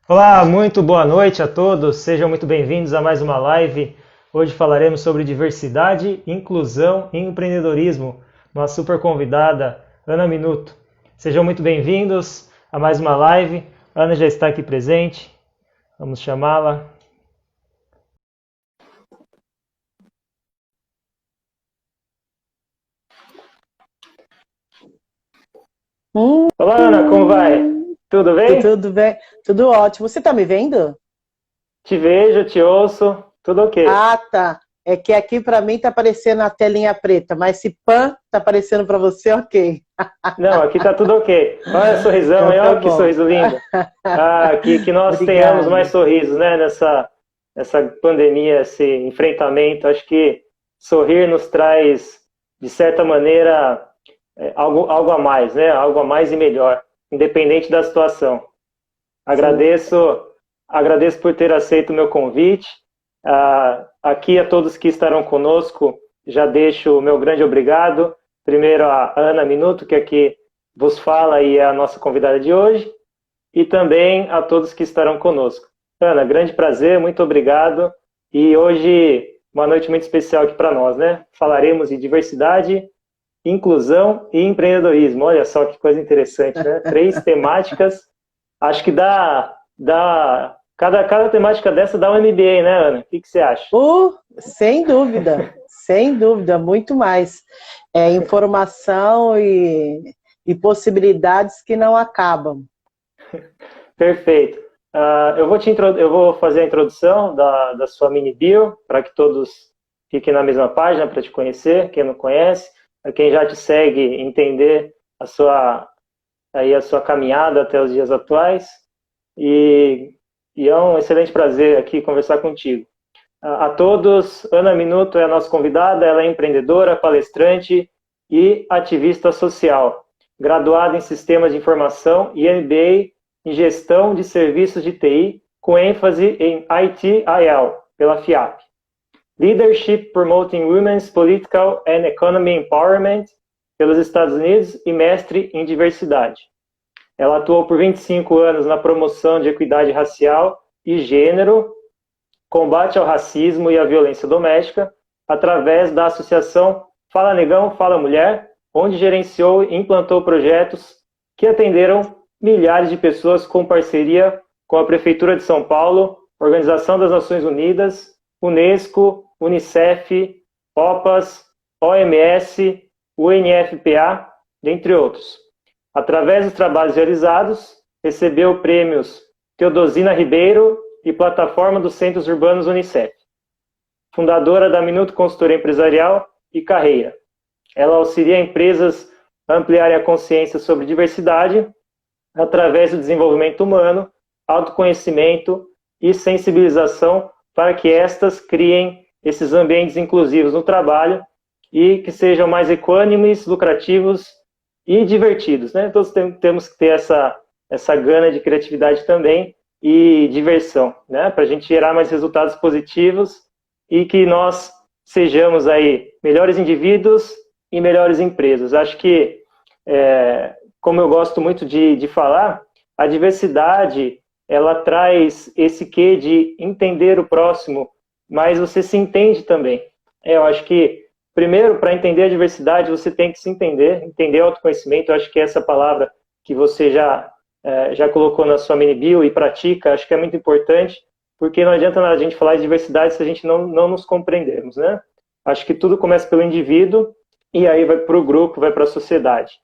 Olá, muito boa noite a todos, sejam muito bem-vindos a mais uma live. Hoje falaremos sobre diversidade, inclusão e empreendedorismo. Nossa super convidada, Ana Minuto. Sejam muito bem-vindos a mais uma live. A Ana já está aqui presente, vamos chamá-la. Hum, Olá, Ana, como vai? Tudo bem? tudo bem? Tudo ótimo. Você tá me vendo? Te vejo, te ouço, tudo ok. Ah, tá. É que aqui para mim tá aparecendo a telinha preta, mas se pan tá aparecendo para você, ok. Não, aqui tá tudo ok. Olha o sorrisão Então aí, tá olha que bom. sorriso lindo. Ah, que nós tenhamos mais Obrigada. sorrisos, né, nessa pandemia, esse enfrentamento. Acho que sorrir nos traz, de certa maneira, algo a mais, né? Algo a mais e melhor, independente da situação. Sim. Agradeço, agradeço por ter aceito o meu convite. Aqui a todos que estarão conosco, já deixo o meu grande obrigado. Primeiro a Ana Minuto, que aqui vos fala e é a nossa convidada de hoje, e também a todos que estarão conosco. Ana, grande prazer, muito obrigado. E hoje, uma noite muito especial aqui para nós, né? Falaremos de diversidade, inclusão e empreendedorismo. Olha só que coisa interessante, né? Três temáticas. Acho que cada temática dessa dá um MBA, né, Ana? O que você acha? Sem dúvida, muito mais. É informação e possibilidades que não acabam. Perfeito. Eu vou fazer a introdução da sua mini bio, para que todos fiquem na mesma página, para te conhecer, quem não conhece, para quem já te segue, entender a sua caminhada até os dias atuais. E, e é um excelente prazer aqui conversar contigo. A todos, Ana Minuto é a nossa convidada, ela é empreendedora, palestrante e ativista social, graduada em Sistemas de Informação e MBA em Gestão de Serviços de TI, com ênfase em IT/IL, pela FIAP. Leadership Promoting Women's Political and Economic Empowerment, pelos Estados Unidos, e mestre em Diversidade. Ela atuou por 25 anos na promoção de equidade racial e gênero, combate ao racismo e à violência doméstica, através da associação Fala Negão, Fala Mulher, onde gerenciou e implantou projetos que atenderam milhares de pessoas com parceria com a Prefeitura de São Paulo, Organização das Nações Unidas, Unesco, Unicef, OPAS, OMS, UNFPA, dentre outros. Através dos trabalhos realizados, recebeu prêmios Teodosina Ribeiro e Plataforma dos Centros Urbanos Unicef. Fundadora da Minuto Consultoria Empresarial e Carreira. Ela auxilia empresas a ampliarem a consciência sobre diversidade através do desenvolvimento humano, autoconhecimento e sensibilização para que estas criem esses ambientes inclusivos no trabalho e que sejam mais equânimes, lucrativos e divertidos, né? Todos temos que ter essa gana de criatividade também e diversão, né? Para a gente gerar mais resultados positivos e que nós sejamos aí melhores indivíduos e melhores empresas. Acho que, como eu gosto muito de falar, a diversidade, ela traz esse quê de entender o próximo, mas você se entende também. Eu acho que, primeiro, para entender a diversidade, você tem que se entender o autoconhecimento. Eu acho que essa palavra que você já colocou na sua mini bio e pratica, acho que é muito importante, porque não adianta nada a gente falar de diversidade se a gente não nos compreendermos, né? Acho que tudo começa pelo indivíduo e aí vai para o grupo, vai para a sociedade.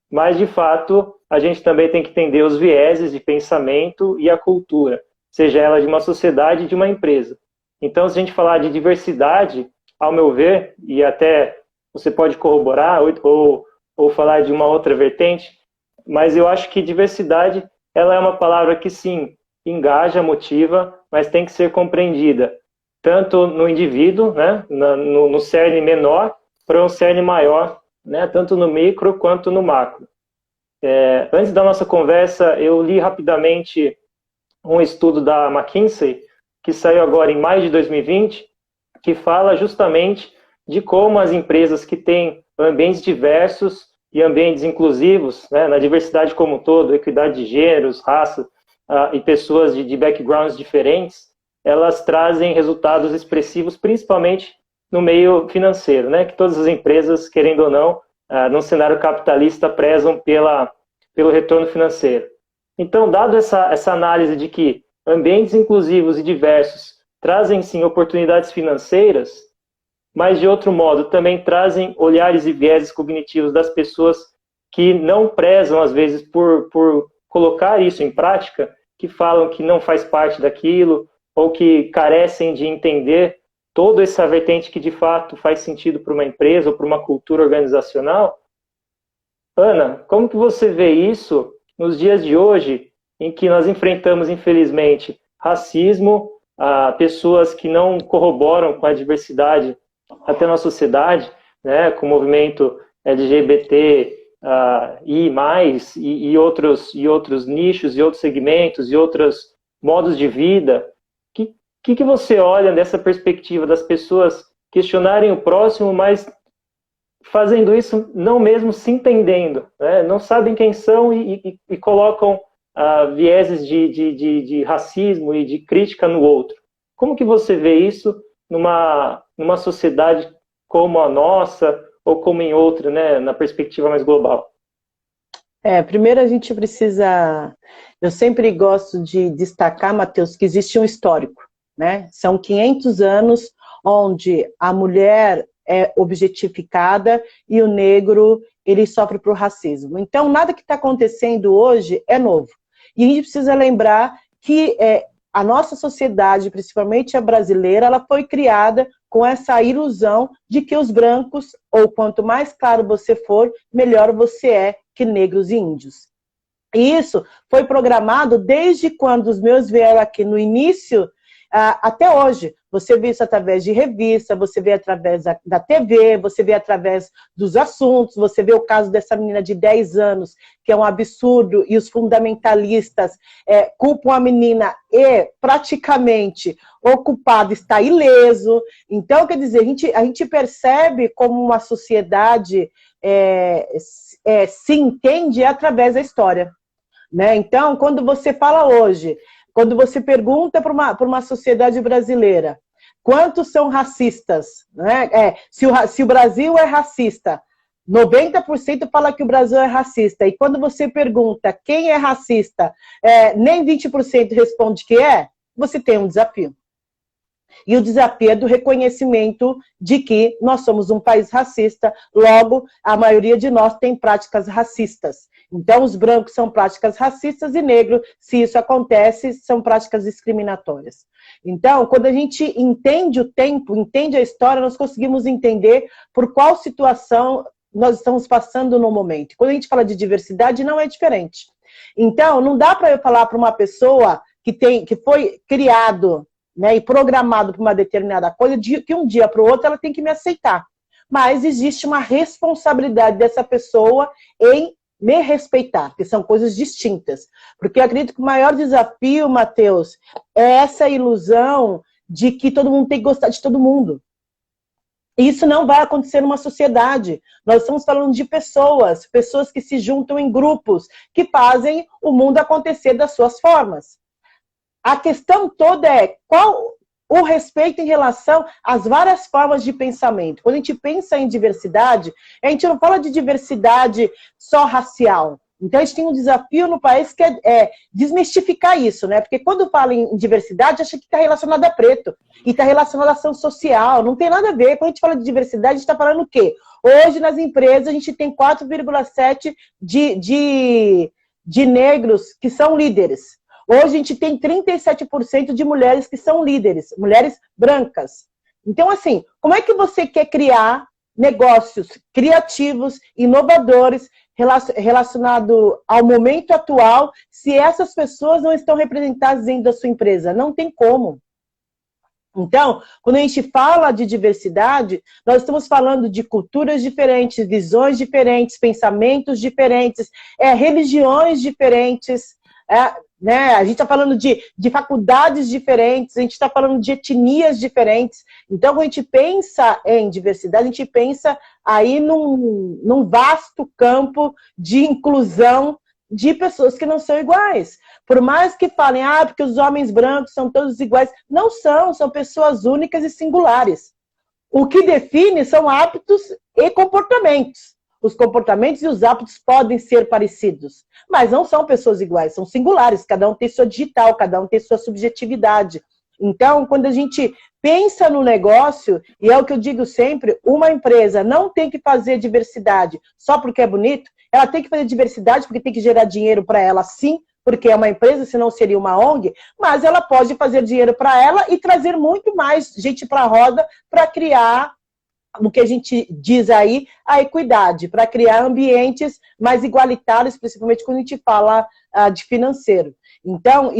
Mas, de fato, a gente também tem que entender os vieses de pensamento e a cultura, seja ela de uma sociedade e de uma empresa. Então, se a gente falar de diversidade, ao meu ver, e até você pode corroborar ou falar de uma outra vertente, mas eu acho que diversidade ela é uma palavra que, sim, engaja, motiva, mas tem que ser compreendida, tanto no indivíduo, né, no cerne menor, para um cerne maior, né, tanto no micro quanto no macro. Antes da nossa conversa, eu li rapidamente um estudo da McKinsey, que saiu agora em maio de 2020, que fala justamente de como as empresas que têm ambientes diversos e ambientes inclusivos, né, na diversidade como um todo, equidade de gêneros, raça, e pessoas de backgrounds diferentes, elas trazem resultados expressivos, principalmente no meio financeiro, né? Que todas as empresas, querendo ou não, num cenário capitalista, prezam pelo retorno financeiro. Então, dado essa análise de que ambientes inclusivos e diversos trazem, sim, oportunidades financeiras, mas, de outro modo, também trazem olhares e vieses cognitivos das pessoas que não prezam, às vezes, por colocar isso em prática, que falam que não faz parte daquilo, ou que carecem de entender toda essa vertente que, de fato, faz sentido para uma empresa ou para uma cultura organizacional. Ana, como que você vê isso nos dias de hoje, em que nós enfrentamos, infelizmente, racismo, pessoas que não corroboram com a diversidade até na sociedade, né, com o movimento LGBT, e outros nichos, e outros segmentos, e outros modos de vida? O que você olha dessa perspectiva das pessoas questionarem o próximo, mas fazendo isso não mesmo se entendendo, né? Não sabem quem são e colocam vieses de racismo e de crítica no outro? Como que você vê isso numa sociedade como a nossa, ou como em outra, né, na perspectiva mais global? Primeiro a gente precisa... Eu sempre gosto de destacar, Matheus, que existe um histórico, né? São 500 anos onde a mulher é objetificada e o negro, ele sofre por racismo. Então, nada que está acontecendo hoje é novo. E a gente precisa lembrar que a nossa sociedade, principalmente a brasileira, ela foi criada com essa ilusão de que os brancos, ou quanto mais claro você for, melhor você é que negros e índios. E isso foi programado desde quando os meus vieram aqui no início até hoje. Você vê isso através de revista, você vê através da TV, você vê através dos assuntos, você vê o caso dessa menina de 10 anos, que é um absurdo, e os fundamentalistas culpam a menina e praticamente o culpado está ileso. Então, quer dizer, a gente percebe como uma sociedade se entende através da história, né? Então, quando você fala hoje, quando você pergunta para uma sociedade brasileira, quantos são racistas, né? Se o Brasil é racista, 90% fala que o Brasil é racista. E quando você pergunta quem é racista, nem 20% responde que você tem um desafio. E o desafio é do reconhecimento de que nós somos um país racista, logo, a maioria de nós tem práticas racistas. Então, os brancos são práticas racistas e negros, se isso acontece, são práticas discriminatórias. Então, quando a gente entende o tempo, entende a história, nós conseguimos entender por qual situação nós estamos passando no momento. Quando a gente fala de diversidade, não é diferente. Então, não dá para eu falar para uma pessoa que foi criado, né, e programado para uma determinada coisa, que um dia para o outro ela tem que me aceitar. Mas existe uma responsabilidade dessa pessoa em me respeitar, que são coisas distintas. Porque eu acredito que o maior desafio, Matheus, é essa ilusão de que todo mundo tem que gostar de todo mundo. Isso não vai acontecer numa sociedade. Nós estamos falando de pessoas que se juntam em grupos, que fazem o mundo acontecer das suas formas. A questão toda é qual o respeito em relação às várias formas de pensamento. Quando a gente pensa em diversidade, a gente não fala de diversidade só racial. Então, a gente tem um desafio no país que é desmistificar isso, né? Porque quando fala em diversidade, acha que está relacionado a preto. E está relacionado à ação social. Não tem nada a ver. Quando a gente fala de diversidade, a gente está falando o quê? Hoje, nas empresas, a gente tem 4,7% de negros que são líderes. Hoje a gente tem 37% de mulheres que são líderes, mulheres brancas. Então, assim, como é que você quer criar negócios criativos, inovadores, relacionado ao momento atual, se essas pessoas não estão representadas dentro da sua empresa? Não tem como. Então, quando a gente fala de diversidade, nós estamos falando de culturas diferentes, visões diferentes, pensamentos diferentes, religiões diferentes, né? A gente está falando de faculdades diferentes, a gente está falando de etnias diferentes. Então, quando a gente pensa em diversidade, a gente pensa aí num vasto campo de inclusão, de pessoas que não são iguais. Por mais que falem, porque os homens brancos são todos iguais. Não são pessoas únicas e singulares. O que define são hábitos e comportamentos. Os comportamentos e os hábitos podem ser parecidos, mas não são pessoas iguais, são singulares, cada um tem sua digital, cada um tem sua subjetividade. Então, quando a gente pensa no negócio, e é o que eu digo sempre, uma empresa não tem que fazer diversidade só porque é bonito, ela tem que fazer diversidade porque tem que gerar dinheiro para ela, sim, porque é uma empresa, senão seria uma ONG, mas ela pode fazer dinheiro para ela e trazer muito mais gente para a roda para criar o que a gente diz aí, a equidade, para criar ambientes mais igualitários, principalmente quando a gente fala de financeiro. Então,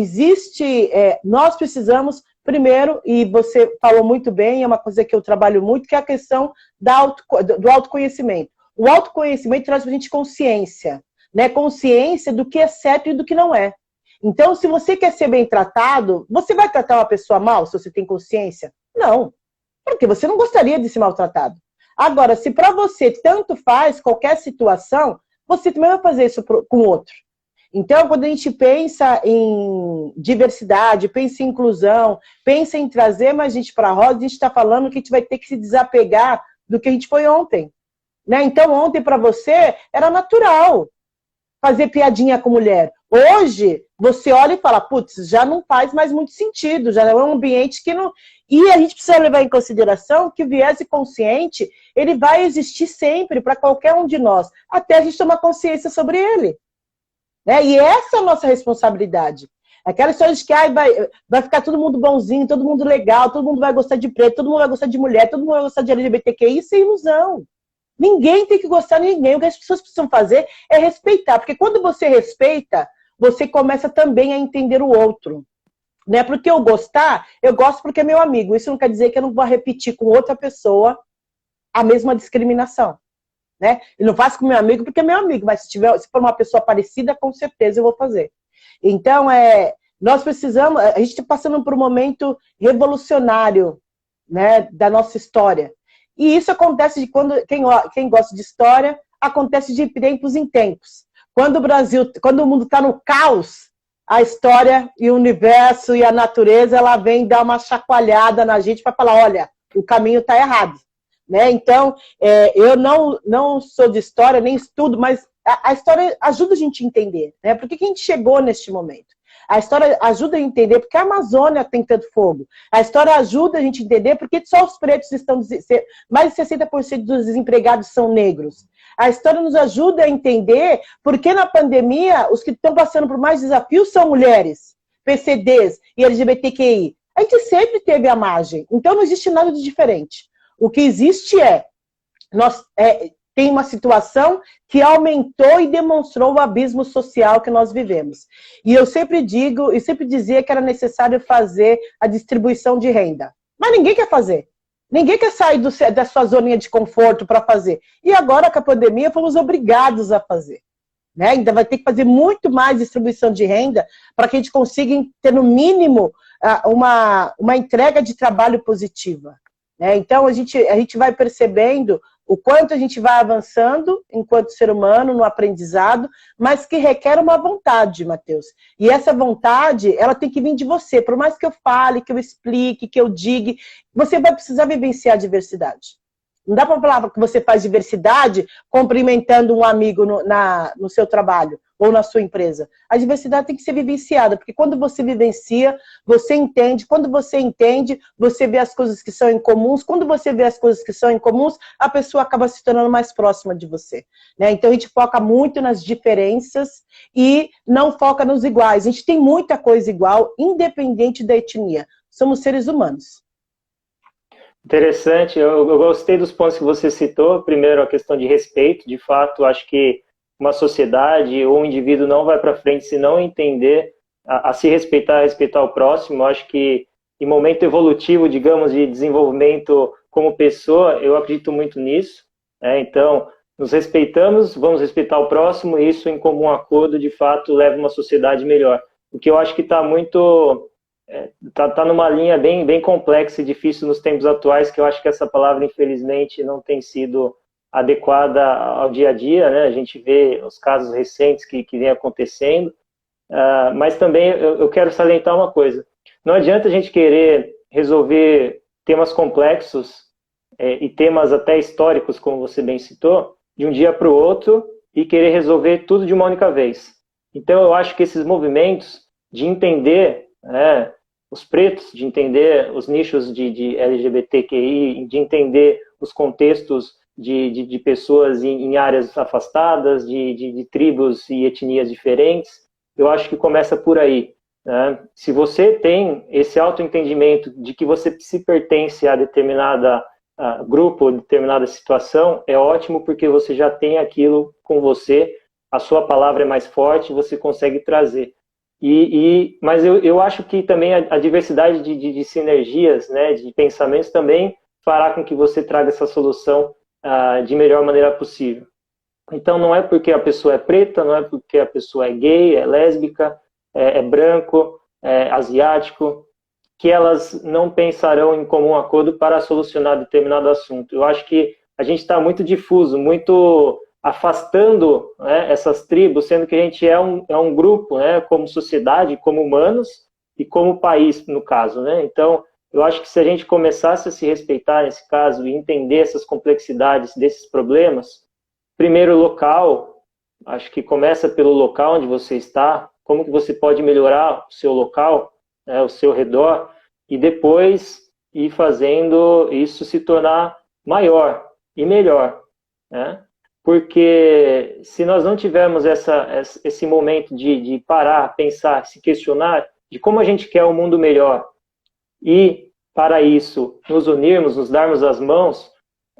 nós precisamos, primeiro, e você falou muito bem, é uma coisa que eu trabalho muito, que é a questão do autoconhecimento. O autoconhecimento traz para a gente consciência, né? Consciência do que é certo e do que não é. Então, se você quer ser bem tratado, você vai tratar uma pessoa mal se você tem consciência? Não. Porque você não gostaria de ser maltratado. Agora, se para você tanto faz qualquer situação, você também vai fazer isso com o outro. Então, quando a gente pensa em diversidade, pensa em inclusão, pensa em trazer mais gente para a roda, a gente está falando que a gente vai ter que se desapegar do que a gente foi ontem. Né? Então, ontem para você era natural fazer piadinha com mulher. Hoje, você olha e fala, putz, já não faz mais muito sentido, já é um ambiente que não... E a gente precisa levar em consideração que o viés inconsciente, ele vai existir sempre para qualquer um de nós, até a gente tomar consciência sobre ele. Né? E essa é a nossa responsabilidade. Aquela história de que vai ficar todo mundo bonzinho, todo mundo legal, todo mundo vai gostar de preto, todo mundo vai gostar de mulher, todo mundo vai gostar de LGBTQI, isso é ilusão. Ninguém tem que gostar de ninguém. O que as pessoas precisam fazer é respeitar. Porque quando você respeita, você começa também a entender o outro. Né? Porque eu gosto porque é meu amigo. Isso não quer dizer que eu não vou repetir com outra pessoa a mesma discriminação. Né? Eu não faço com meu amigo porque é meu amigo. Mas se for uma pessoa parecida, com certeza eu vou fazer. Então, nós precisamos... A gente está passando por um momento revolucionário, né, da nossa história. E isso acontece de quem gosta de história, acontece de tempos em tempos. Quando o mundo está no caos, a história e o universo e a natureza, ela vem dar uma chacoalhada na gente para falar, olha, o caminho está errado. Né? Então, eu não sou de história, nem estudo, mas a história ajuda a gente a entender. Né? Por que a gente chegou neste momento? A história ajuda a entender porque a Amazônia tem tanto fogo. A história ajuda a gente a entender porque só os pretos estão... Mais de 60% dos desempregados são negros. A história nos ajuda a entender porque na pandemia os que estão passando por mais desafios são mulheres, PCDs e LGBTQI. A gente sempre teve a margem. Então não existe nada de diferente. O que existe tem uma situação que aumentou e demonstrou o abismo social que nós vivemos. E eu sempre digo, e sempre dizia que era necessário fazer a distribuição de renda. Mas ninguém quer fazer. Ninguém quer sair da sua zoninha de conforto para fazer. E agora, com a pandemia, fomos obrigados a fazer. Né? Ainda vai ter que fazer muito mais distribuição de renda para que a gente consiga ter, no mínimo, uma entrega de trabalho positiva. Né? Então, a gente vai percebendo o quanto a gente vai avançando enquanto ser humano no aprendizado, mas que requer uma vontade, Matheus. E essa vontade, ela tem que vir de você. Por mais que eu fale, que eu explique, que eu diga, você vai precisar vivenciar a diversidade. Não dá para falar que você faz diversidade cumprimentando um amigo no seu trabalho ou na sua empresa. A diversidade tem que ser vivenciada, porque quando você vivencia, você entende. Quando você entende, você vê as coisas que são incomuns. Quando você vê as coisas que são incomuns, a pessoa acaba se tornando mais próxima de você. Né? Então a gente foca muito nas diferenças e não foca nos iguais. A gente tem muita coisa igual, independente da etnia. Somos seres humanos. Interessante, eu gostei dos pontos que você citou. Primeiro, a questão de respeito. De fato, acho que uma sociedade ou um indivíduo não vai para frente se não entender a se respeitar, a respeitar o próximo. Acho que em momento evolutivo, digamos, de desenvolvimento como pessoa, eu acredito muito nisso. Né? Então, nos respeitamos, vamos respeitar o próximo, e isso em comum acordo, de fato, leva uma sociedade melhor. O que eu acho que está muito... Tá numa linha bem complexa e difícil nos tempos atuais, que eu acho que essa palavra, infelizmente, não tem sido adequada ao dia a dia, né? A gente vê os casos recentes que vem acontecendo, mas também eu quero salientar uma coisa. Não adianta a gente querer resolver temas complexos e temas até históricos, como você bem citou, de um dia para o outro e querer resolver tudo de uma única vez. Então, eu acho que esses movimentos de entender os pretos, de entender os nichos de LGBTQI, de entender os contextos de pessoas em áreas afastadas, de tribos e etnias diferentes, eu acho que começa por aí. Né? Se você tem esse autoentendimento de que você se pertence a determinada grupo, determinada situação, é ótimo porque você já tem aquilo com você, a sua palavra é mais forte, você consegue trazer. Mas eu acho que também a diversidade de sinergias, né, de pensamentos também fará com que você traga essa solução de melhor maneira possível. Então não é porque a pessoa é preta, não é porque a pessoa é gay, é lésbica, é branco, é asiático, que elas não pensarão em comum acordo para solucionar determinado assunto. Eu acho que a gente está muito difuso, muito afastando, né, essas tribos, sendo que a gente é um grupo, né, como sociedade, como humanos e como país, no caso. Né? Então, eu acho que se a gente começasse a se respeitar nesse caso e entender essas complexidades desses problemas, primeiro local, acho que começa pelo local onde você está, como que você pode melhorar o seu local, né, o seu redor, e depois ir fazendo isso se tornar maior e melhor, né? Porque se nós não tivermos esse momento de parar, pensar, se questionar de como a gente quer um mundo melhor e, para isso, nos unirmos, nos darmos as mãos,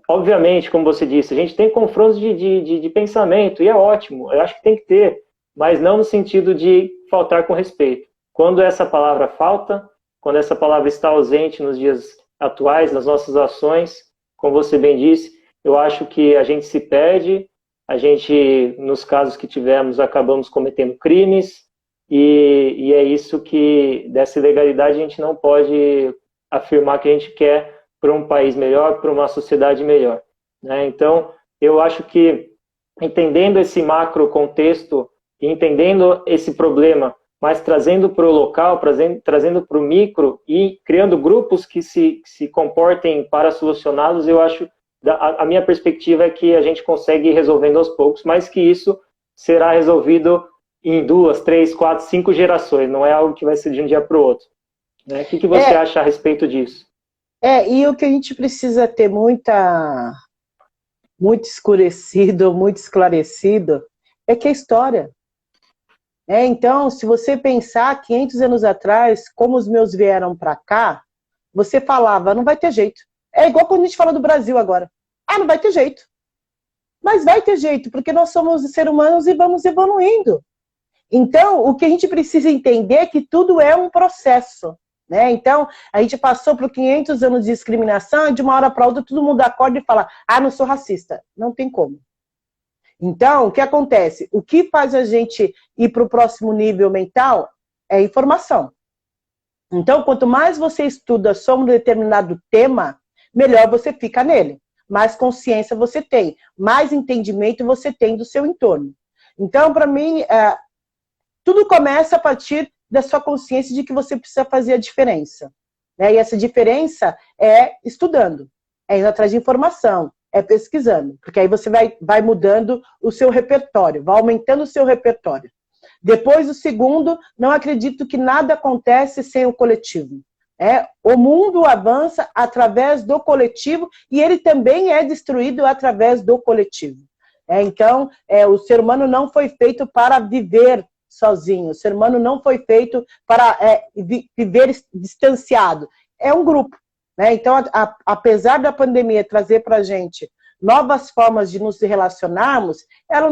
obviamente, como você disse, a gente tem confrontos de pensamento, e é ótimo, eu acho que tem que ter, mas não no sentido de faltar com respeito. Quando essa palavra falta, quando essa palavra está ausente nos dias atuais, nas nossas ações, como você bem disse, eu acho que a gente se perde, a gente, nos casos que tivemos, acabamos cometendo crimes, e é isso que, dessa ilegalidade, a gente não pode afirmar que a gente quer para um país melhor, para uma sociedade melhor. Né? Então, eu acho que, entendendo esse macro contexto, e entendendo esse problema, mas trazendo para o local, trazendo para o micro e criando grupos que se comportem para solucioná-los, eu acho, a minha perspectiva é que a gente consegue ir resolvendo aos poucos, mas que isso será resolvido em 2, 3, 4, 5 gerações, não é algo que vai ser de um dia para o outro. Né? O que você acha a respeito disso? E o que a gente precisa ter muito escurecido, muito esclarecido, é que é história. Então, se você pensar 500 anos atrás, como os meus vieram para cá, você falava, não vai ter jeito. É igual quando a gente fala do Brasil agora. Não vai ter jeito. Mas vai ter jeito, porque nós somos seres humanos e vamos evoluindo. Então, o que a gente precisa entender é que tudo é um processo. Né? Então, a gente passou por 500 anos de discriminação e de uma hora para outra todo mundo acorda e fala, não sou racista. Não tem como. Então, o que acontece? O que faz a gente ir para o próximo nível mental é informação. Então, quanto mais você estuda sobre um determinado tema, melhor você fica nele. Mais consciência você tem, mais entendimento você tem do seu entorno. Então, para mim, tudo começa a partir da sua consciência de que você precisa fazer a diferença. Né? E essa diferença é estudando, é indo atrás de informação, é pesquisando, porque aí você vai mudando o seu repertório, vai aumentando o seu repertório. Depois, o segundo, não acredito que nada acontece sem o coletivo. O mundo avança através do coletivo e ele também é destruído através do coletivo. Então, o ser humano não foi feito para viver sozinho, o ser humano não foi feito para viver distanciado. É um grupo. Então, apesar da pandemia trazer para a gente novas formas de nos relacionarmos, ela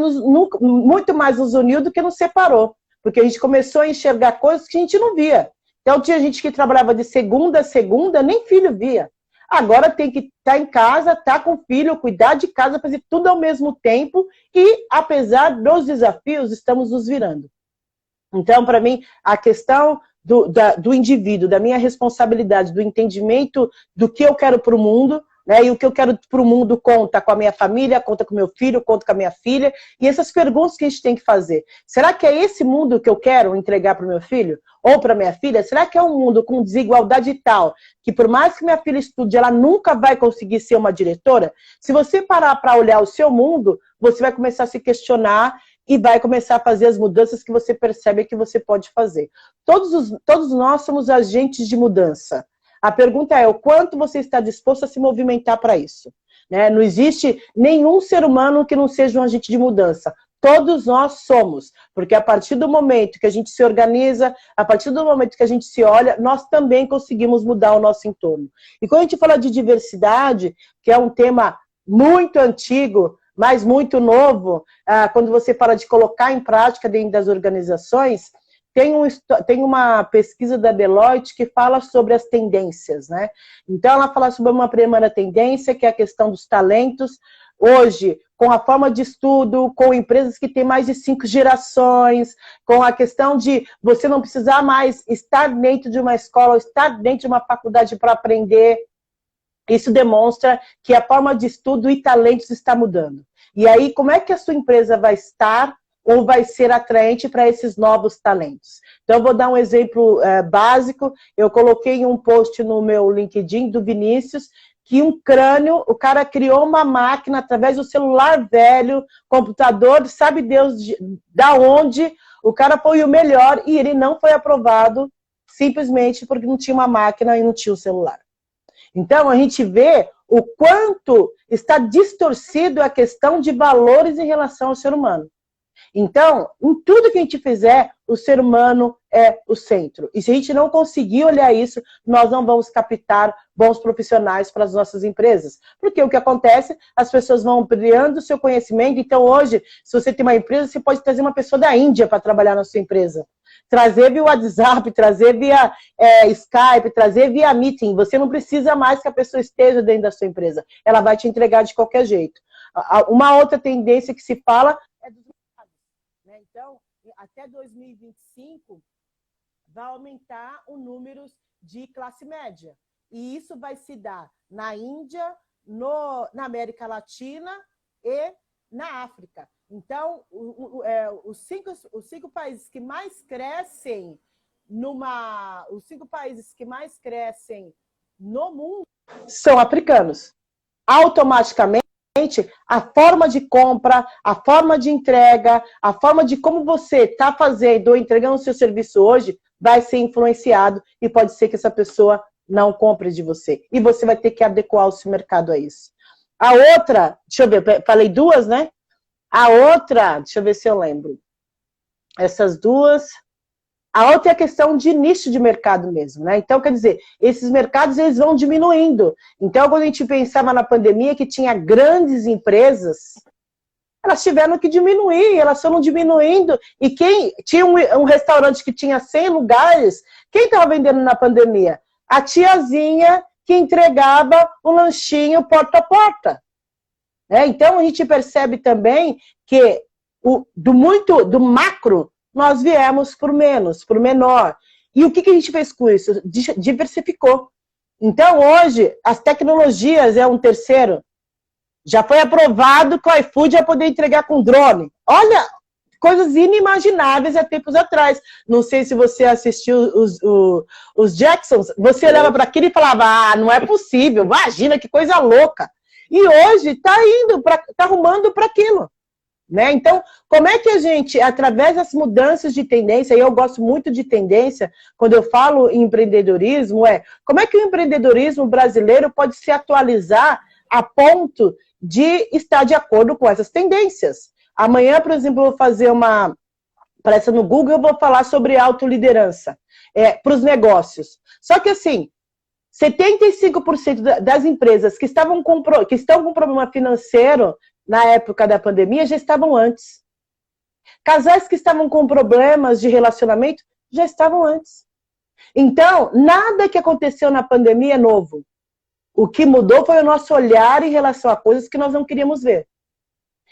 muito mais nos uniu do que nos separou, porque a gente começou a enxergar coisas que a gente não via. Então, tinha gente que trabalhava de segunda a segunda, nem filho via. Agora tem que estar em casa, estar com o filho, cuidar de casa, fazer tudo ao mesmo tempo e, apesar dos desafios, estamos nos virando. Então, para mim, a questão do indivíduo, da minha responsabilidade, do entendimento do que eu quero para o mundo, né? E o que eu quero para o mundo conta com a minha família, conta com o meu filho, conta com a minha filha. E essas perguntas que a gente tem que fazer. Será que é esse mundo que eu quero entregar para o meu filho? Ou para minha filha? Será que é um mundo com desigualdade tal que por mais que minha filha estude, ela nunca vai conseguir ser uma diretora? Se você parar para olhar o seu mundo, você vai começar a se questionar e vai começar a fazer as mudanças que você percebe que você pode fazer. Todos nós somos agentes de mudança. A pergunta é o quanto você está disposto a se movimentar para isso. Né? Não existe nenhum ser humano que não seja um agente de mudança. Todos nós somos, porque a partir do momento que a gente se organiza, a partir do momento que a gente se olha, nós também conseguimos mudar o nosso entorno. E quando a gente fala de diversidade, que é um tema muito antigo, mas muito novo, quando você fala de colocar em prática dentro das organizações, tem uma pesquisa da Deloitte que fala sobre as tendências, né? Então, ela fala sobre uma primeira tendência, que é a questão dos talentos. Hoje, com a forma de estudo, com empresas que têm mais de 5 gerações, com a questão de você não precisar mais estar dentro de uma escola, ou estar dentro de uma faculdade para aprender, isso demonstra que a forma de estudo e talentos está mudando. E aí, como é que a sua empresa vai estar ou vai ser atraente para esses novos talentos? Então, eu vou dar um exemplo básico. Eu coloquei um post no meu LinkedIn do Vinícius, que um crânio, o cara criou uma máquina através do celular velho, computador, sabe Deus da onde, o cara foi o melhor e ele não foi aprovado simplesmente porque não tinha uma máquina e não tinha um celular. Então, a gente vê o quanto está distorcido a questão de valores em relação ao ser humano. Então, em tudo que a gente fizer, o ser humano é o centro. E se a gente não conseguir olhar isso, nós não vamos captar bons profissionais para as nossas empresas. Porque o que acontece, as pessoas vão ampliando o seu conhecimento. Então, hoje, se você tem uma empresa, você pode trazer uma pessoa da Índia para trabalhar na sua empresa. Trazer via WhatsApp, trazer via Skype, trazer via Meeting. Você não precisa mais que a pessoa esteja dentro da sua empresa. Ela vai te entregar de qualquer jeito. Uma outra tendência que se fala é dos mercados, né? Então, até 2025, vai aumentar o número de classe média. E isso vai se dar na Índia, na América Latina e na África. Então, os cinco países que mais crescem os 5 países que mais crescem no mundo são africanos. Automaticamente, a forma de compra, a forma de entrega, a forma de como você está fazendo ou entregando o seu serviço hoje vai ser influenciado e pode ser que essa pessoa não compre de você. E você vai ter que adequar o seu mercado a isso. A outra, deixa eu ver, falei 2, né? A outra, deixa eu ver se eu lembro. Essas 2. A outra é a questão de nicho de mercado mesmo, né? Então, quer dizer, esses mercados eles vão diminuindo. Então, quando a gente pensava na pandemia que tinha grandes empresas, elas tiveram que diminuir, elas foram diminuindo. E quem tinha um restaurante que tinha 100 lugares, quem estava vendendo na pandemia? A tiazinha que entregava o lanchinho porta a porta. Então, a gente percebe também que do macro, nós viemos por menos, por menor. E o que a gente fez com isso? Diversificou. Então, hoje, as tecnologias é um terceiro. Já foi aprovado que o iFood vai poder entregar com drone. Olha, coisas inimagináveis há tempos atrás. Não sei se você assistiu os Jacksons. Você olhava para aquilo e falava, não é possível, imagina que coisa louca. E hoje está arrumando para aquilo. Né? Então, como é que a gente, através das mudanças de tendência, e eu gosto muito de tendência, quando eu falo em empreendedorismo, como é que o empreendedorismo brasileiro pode se atualizar a ponto de estar de acordo com essas tendências? Amanhã, por exemplo, eu vou fazer uma palestra no Google, eu vou falar sobre autoliderança para os negócios. Só que assim, 75% das empresas que estão com problema financeiro na época da pandemia já estavam antes. Casais que estavam com problemas de relacionamento já estavam antes. Então, nada que aconteceu na pandemia é novo. O que mudou foi o nosso olhar em relação a coisas que nós não queríamos ver.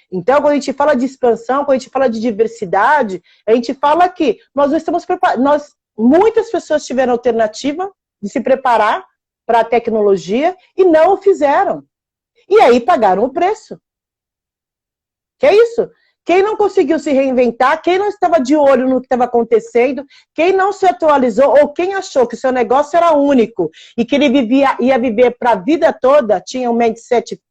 Então, quando a gente fala de expansão, quando a gente fala de diversidade, a gente fala que nós não estamos preparados. Muitas pessoas tiveram alternativa de se preparar para a tecnologia e não o fizeram. E aí pagaram o preço. Que é isso? Quem não conseguiu se reinventar, quem não estava de olho no que estava acontecendo, quem não se atualizou, ou quem achou que o seu negócio era único e que ele ia viver para a vida toda, tinha um mindset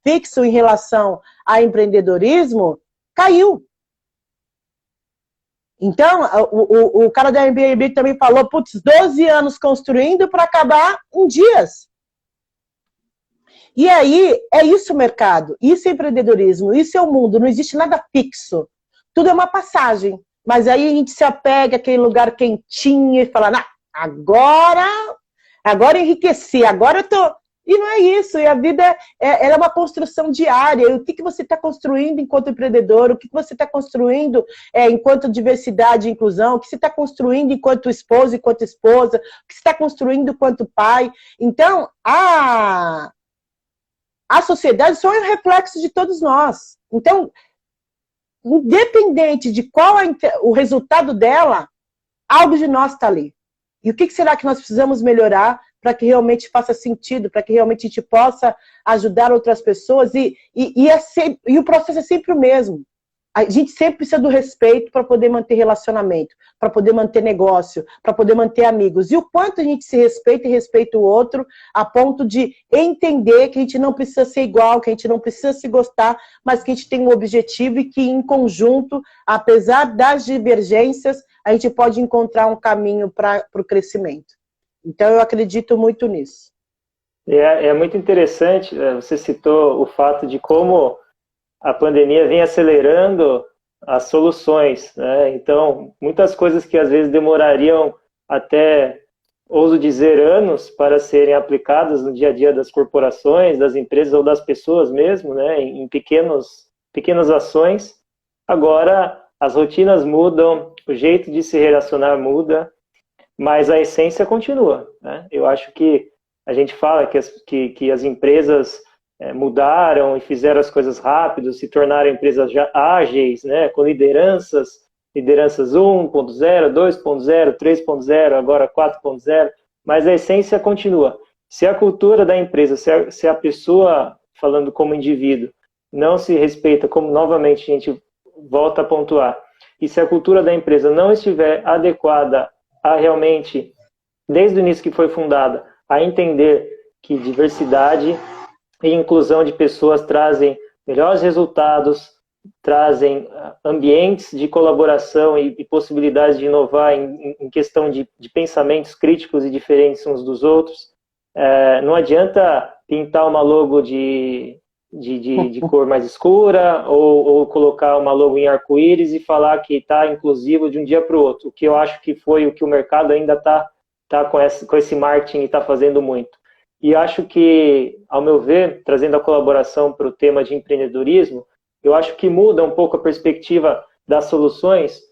fixo em relação a empreendedorismo, caiu. Então, o cara da Airbnb também falou, putz, 12 anos construindo para acabar em dias. E aí, é isso o mercado, isso é empreendedorismo, isso é o mundo, não existe nada fixo. Tudo é uma passagem. Mas aí a gente se apega àquele lugar quentinho e fala, nah, agora enriqueci, agora eu tô... E não é isso, e a vida é uma construção diária. E o que você está construindo enquanto empreendedor, o que você está construindo enquanto diversidade e inclusão, o que você está construindo enquanto esposo, enquanto esposa, o que você está construindo enquanto pai. Então, a sociedade só é um reflexo de todos nós. Então, independente de qual é o resultado dela, algo de nós está ali. E o que será que nós precisamos melhorar para que realmente faça sentido, para que realmente a gente possa ajudar outras pessoas? E o processo é sempre o mesmo. A gente sempre precisa do respeito para poder manter relacionamento, para poder manter negócio, para poder manter amigos. E o quanto a gente se respeita e respeita o outro, a ponto de entender que a gente não precisa ser igual, que a gente não precisa se gostar, mas que a gente tem um objetivo e que em conjunto, apesar das divergências, a gente pode encontrar um caminho para o crescimento. Então eu acredito muito nisso. É muito interessante, você citou o fato de como a pandemia vem acelerando as soluções, né? Então, muitas coisas que às vezes demorariam até, ouso dizer, anos para serem aplicadas no dia a dia das corporações, das empresas ou das pessoas mesmo, né? Em pequenas ações. Agora, as rotinas mudam, o jeito de se relacionar muda, mas a essência continua, né? Eu acho que a gente fala que as empresas mudaram e fizeram as coisas rápido, se tornaram empresas já ágeis, né, com lideranças 1.0, 2.0, 3.0, agora 4.0, mas a essência continua. Se a cultura da empresa, se a pessoa, falando como indivíduo, não se respeita, como novamente a gente volta a pontuar, e se a cultura da empresa não estiver adequada a realmente, desde o início que foi fundada, a entender que diversidade e inclusão de pessoas trazem melhores resultados, trazem ambientes de colaboração e possibilidades de inovar em questão de pensamentos críticos e diferentes uns dos outros. Não adianta pintar uma logo de cor mais escura ou colocar uma logo em arco-íris e falar que está inclusivo de um dia para o outro, o que eu acho que foi o que o mercado ainda está com esse marketing e está fazendo muito. E acho que, ao meu ver, trazendo a colaboração para o tema de empreendedorismo, eu acho que muda um pouco a perspectiva das soluções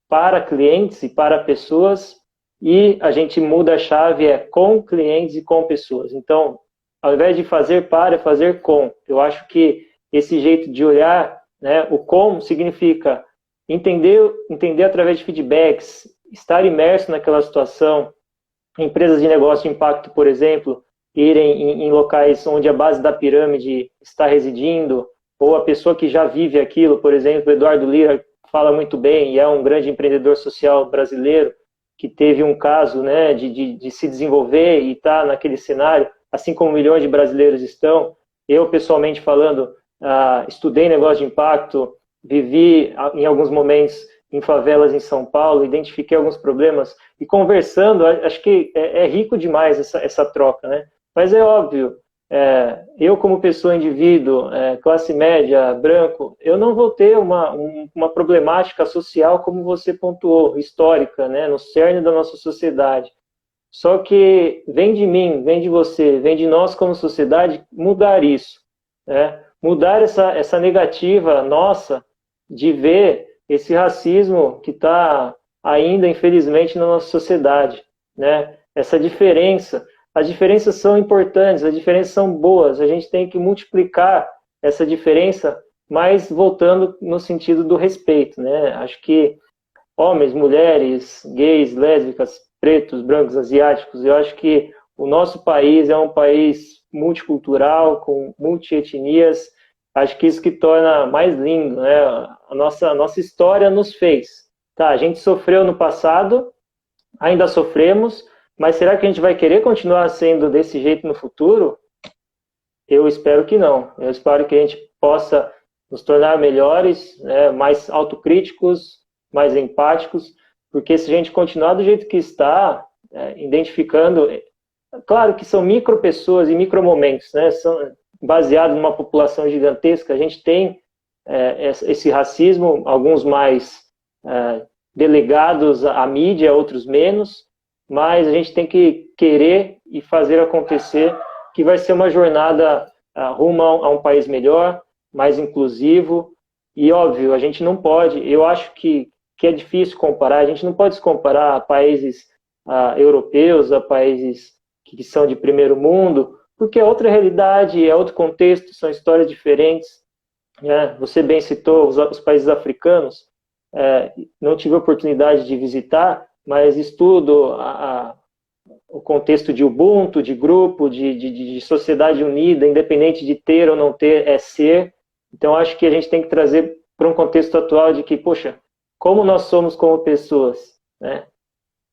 para clientes e para pessoas, e a gente muda a chave com clientes e com pessoas. Então, ao invés de fazer para, é fazer com. Eu acho que esse jeito de olhar, né, o com significa entender através de feedbacks, estar imerso naquela situação. Empresas de negócio de impacto, por exemplo, irem em locais onde a base da pirâmide está residindo, ou a pessoa que já vive aquilo, por exemplo, Eduardo Lira fala muito bem, e é um grande empreendedor social brasileiro, que teve um caso, né, de se desenvolver e está naquele cenário, assim como milhões de brasileiros estão. Eu, pessoalmente falando, estudei negócio de impacto, vivi em alguns momentos em favelas em São Paulo, identifiquei alguns problemas, e conversando, acho que é rico demais essa troca, né? Mas é óbvio, eu como pessoa, indivíduo, classe média, branco, eu não vou ter uma problemática social como você pontuou, histórica, né? No cerne da nossa sociedade. Só que vem de mim, vem de você, vem de nós como sociedade mudar isso, né? Mudar essa negativa nossa de ver esse racismo que está ainda, infelizmente, na nossa sociedade, né? Essa diferença. As diferenças são importantes, as diferenças são boas, a gente tem que multiplicar essa diferença, mas voltando no sentido do respeito, né? Acho que homens, mulheres, gays, lésbicas, pretos, brancos, asiáticos. Eu acho que o nosso país é um país multicultural, com multietnias. Acho que isso que torna mais lindo, né? A nossa história nos fez. Tá, a gente sofreu no passado, ainda sofremos, mas será que a gente vai querer continuar sendo desse jeito no futuro? Eu espero que não. Eu espero que a gente possa nos tornar melhores, né, mais autocríticos, mais empáticos, porque se a gente continuar do jeito que está, identificando, claro que são micro pessoas e micro momentos, né, são baseados numa população gigantesca, a gente tem esse racismo, alguns mais delegados à mídia, outros menos, mas a gente tem que querer e fazer acontecer, que vai ser uma jornada rumo a um país melhor, mais inclusivo, e óbvio, a gente não pode, eu acho que é difícil comparar, a gente não pode se comparar a países europeus, a países que são de primeiro mundo, porque é outra realidade, é outro contexto, são histórias diferentes, né? Você bem citou os países africanos, não tive a oportunidade de visitar, mas estudo o contexto de Ubuntu, de grupo, de sociedade unida, independente de ter ou não ter, é ser. Então, acho que a gente tem que trazer para um contexto atual de que, poxa, como nós somos como pessoas, né?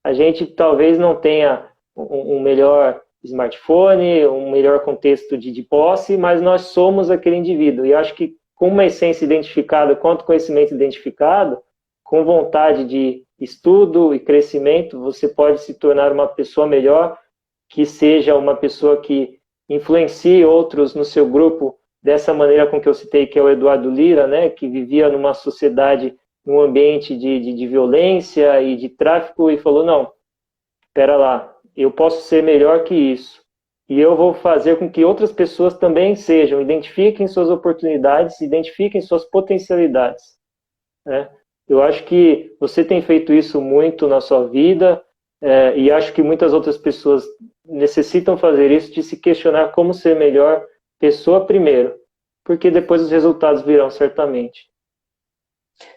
A gente talvez não tenha um melhor smartphone, um melhor contexto de posse, mas nós somos aquele indivíduo. E acho que com uma essência identificada, com conhecimento identificado, com vontade de estudo e crescimento, você pode se tornar uma pessoa melhor, que seja uma pessoa que influencie outros no seu grupo dessa maneira com que eu citei, que é o Eduardo Lira, né, que vivia numa sociedade, num ambiente de violência e de tráfico, e falou, não, espera lá, eu posso ser melhor que isso, e eu vou fazer com que outras pessoas também sejam, identifiquem suas oportunidades, identifiquem suas potencialidades, né? Eu acho que você tem feito isso muito na sua vida, e acho que muitas outras pessoas necessitam fazer isso, de se questionar como ser melhor pessoa primeiro, porque depois os resultados virão certamente.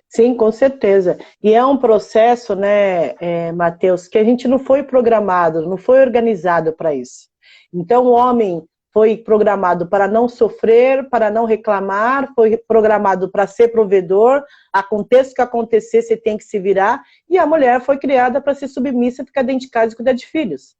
Sim, com certeza. E é um processo, né, Matheus, que a gente não foi programado, não foi organizado para isso. Então, o homem foi programado para não sofrer, para não reclamar, foi programado para ser provedor, aconteça o que acontecer, você tem que se virar, e a mulher foi criada para ser submissa, ficar dentro de casa e cuidar de filhos.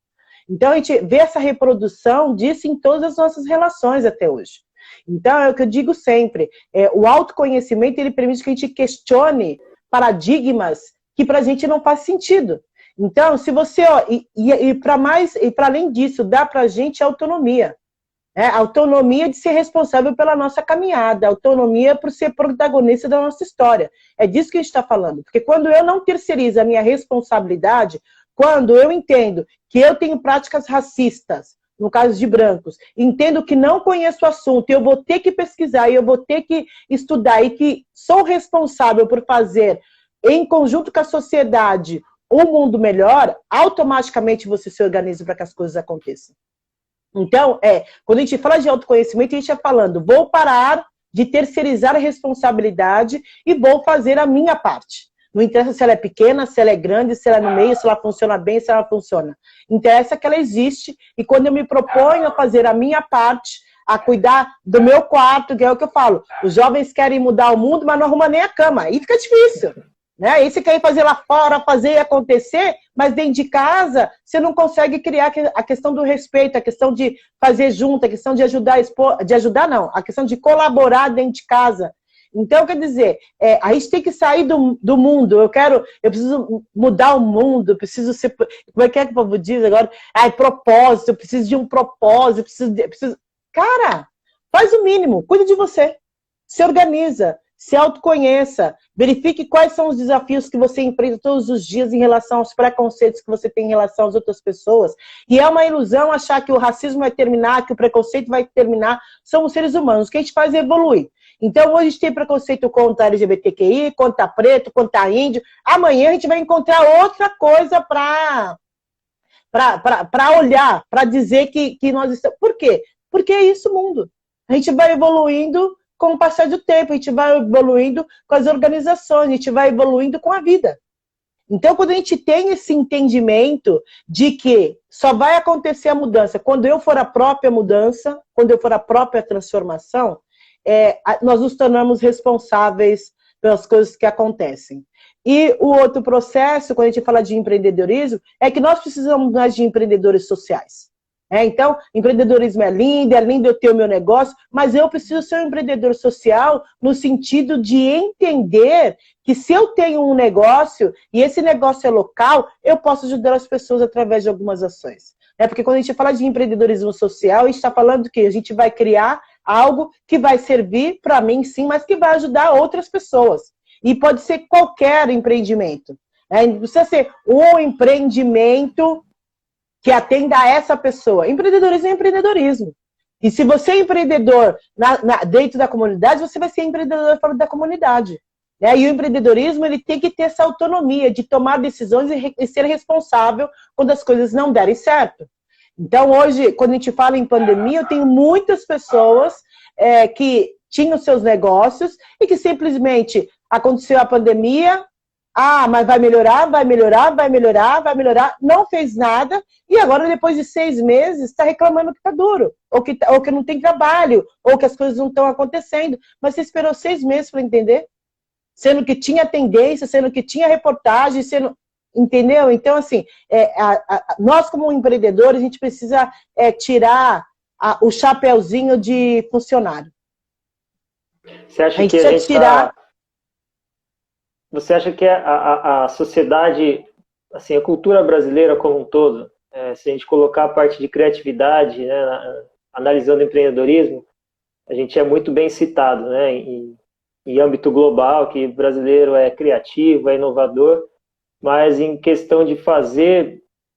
Então, a gente vê essa reprodução disso em todas as nossas relações até hoje. Então, é o que eu digo sempre, o autoconhecimento, ele permite que a gente questione paradigmas que para a gente não faz sentido. Então, se você, para além disso, dá para a gente autonomia. Autonomia de ser responsável pela nossa caminhada, autonomia por ser protagonista da nossa história. É disso que a gente está falando. Porque quando eu não terceirizo a minha responsabilidade, quando eu entendo que eu tenho práticas racistas, no caso de brancos, entendo que não conheço o assunto, eu vou ter que pesquisar, eu vou ter que estudar, e que sou responsável por fazer, em conjunto com a sociedade, um mundo melhor, automaticamente você se organiza para que as coisas aconteçam. Então, quando a gente fala de autoconhecimento, a gente está falando, vou parar de terceirizar a responsabilidade e vou fazer a minha parte. Não interessa se ela é pequena, se ela é grande, se ela é no meio, se ela funciona bem, se ela funciona. Interessa que ela existe, e quando eu me proponho a fazer a minha parte, a cuidar do meu quarto, que é o que eu falo, os jovens querem mudar o mundo, mas não arrumam nem a cama, aí fica difícil. Né? Aí você quer ir fazer lá fora, fazer acontecer, mas dentro de casa você não consegue criar a questão do respeito, a questão de fazer junto, a questão de ajudar, a questão de colaborar dentro de casa. Então, quer dizer, a gente tem que sair do mundo, eu preciso mudar o mundo, eu preciso ser, como é que o povo diz agora? Propósito, eu preciso de um propósito, eu preciso... Cara, faz o mínimo, cuide de você, se organiza, se autoconheça, verifique quais são os desafios que você enfrenta todos os dias em relação aos preconceitos que você tem em relação às outras pessoas. E é uma ilusão achar que o racismo vai terminar, que o preconceito vai terminar. Somos seres humanos, o que a gente faz é evoluir. Então, hoje a gente tem preconceito contra LGBTQI, contra preto, contra índio. Amanhã a gente vai encontrar outra coisa para olhar, para dizer que nós estamos... Por quê? Porque é isso o mundo. A gente vai evoluindo com o passar do tempo, a gente vai evoluindo com as organizações, a gente vai evoluindo com a vida. Então, quando a gente tem esse entendimento de que só vai acontecer a mudança quando eu for a própria mudança, quando eu for a própria transformação, nós nos tornamos responsáveis pelas coisas que acontecem. E o outro processo, quando a gente fala de empreendedorismo, é que nós precisamos mais de empreendedores sociais. Então, empreendedorismo é lindo eu ter o meu negócio, mas eu preciso ser um empreendedor social no sentido de entender que se eu tenho um negócio e esse negócio é local, eu posso ajudar as pessoas através de algumas ações. Porque quando a gente fala de empreendedorismo social, a gente está falando que a gente vai criar algo que vai servir para mim, sim, mas que vai ajudar outras pessoas. E pode ser qualquer empreendimento. Não precisa ser um empreendimento que atenda a essa pessoa. Empreendedorismo é empreendedorismo. E se você é empreendedor dentro da comunidade, você vai ser empreendedor fora da comunidade. E o empreendedorismo ele tem que ter essa autonomia de tomar decisões e ser responsável quando as coisas não derem certo. Então, hoje, quando a gente fala em pandemia, eu tenho muitas pessoas que tinham seus negócios e que simplesmente aconteceu a pandemia, mas vai melhorar, não fez nada, e agora, depois de 6 meses, está reclamando que está duro, ou que não tem trabalho, ou que as coisas não estão acontecendo. Mas você esperou 6 meses para entender? Sendo que tinha tendência, sendo que tinha reportagem, entendeu? Então, assim, nós como empreendedores, a gente precisa tirar o chapéuzinho de funcionário. Você acha que a gente tirar... Você acha que a sociedade, assim, a cultura brasileira como um todo, se a gente colocar a parte de criatividade, né, analisando empreendedorismo, a gente é muito bem citado, né, em âmbito global, que brasileiro é criativo, é inovador, mas em questão de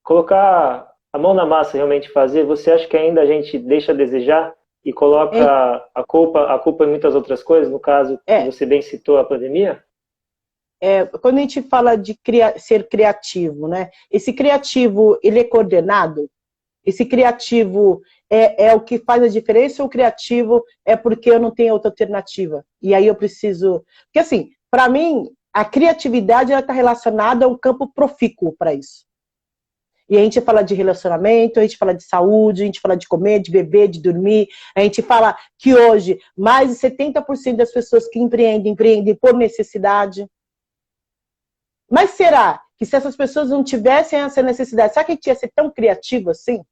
colocar a mão na massa, realmente fazer, você acha que ainda a gente deixa a desejar e coloca a culpa em muitas outras coisas, no caso, você bem citou a pandemia? Quando a gente fala de ser criativo, né? Esse criativo, ele é coordenado? Esse criativo é o que faz a diferença ou o criativo é porque eu não tenho outra alternativa? E aí eu preciso... Porque assim, para mim, a criatividade está relacionada a um campo profícuo para isso. E a gente fala de relacionamento, a gente fala de saúde, a gente fala de comer, de beber, de dormir. A gente fala que hoje mais de 70% das pessoas que empreendem por necessidade. Mas será que se essas pessoas não tivessem essa necessidade, será que a gente ia ser tão criativo assim?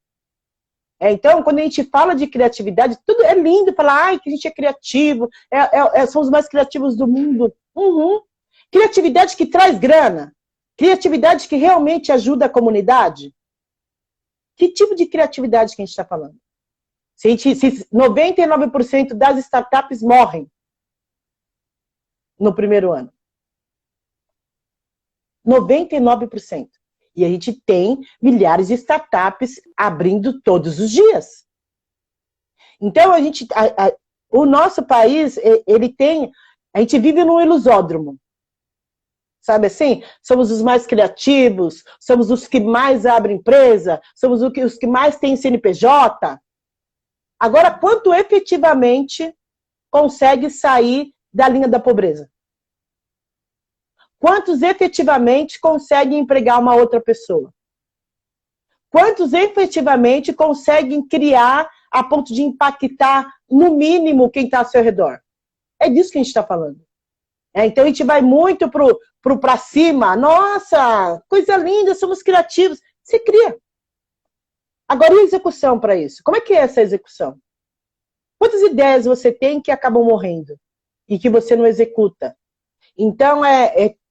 Então, quando a gente fala de criatividade, tudo é lindo falar que a gente é criativo, somos os mais criativos do mundo. Criatividade que traz grana, criatividade que realmente ajuda a comunidade. Que tipo de criatividade que a gente está falando? Se 99% das startups morrem no primeiro ano. 99%. E a gente tem milhares de startups abrindo todos os dias. Então, o nosso país, a gente vive num ilusódromo. Sabe assim? Somos os mais criativos, somos os que mais abrem empresa, somos os que mais têm CNPJ. Agora, quanto efetivamente consegue sair da linha da pobreza? Quantos efetivamente conseguem empregar uma outra pessoa? Quantos efetivamente conseguem criar a ponto de impactar, no mínimo, quem está ao seu redor? É disso que a gente está falando. Então a gente vai muito para cima. Nossa, coisa linda, somos criativos. Você cria. Agora, e a execução para isso? Como é que é essa execução? Quantas ideias você tem que acabam morrendo e que você não executa? Então,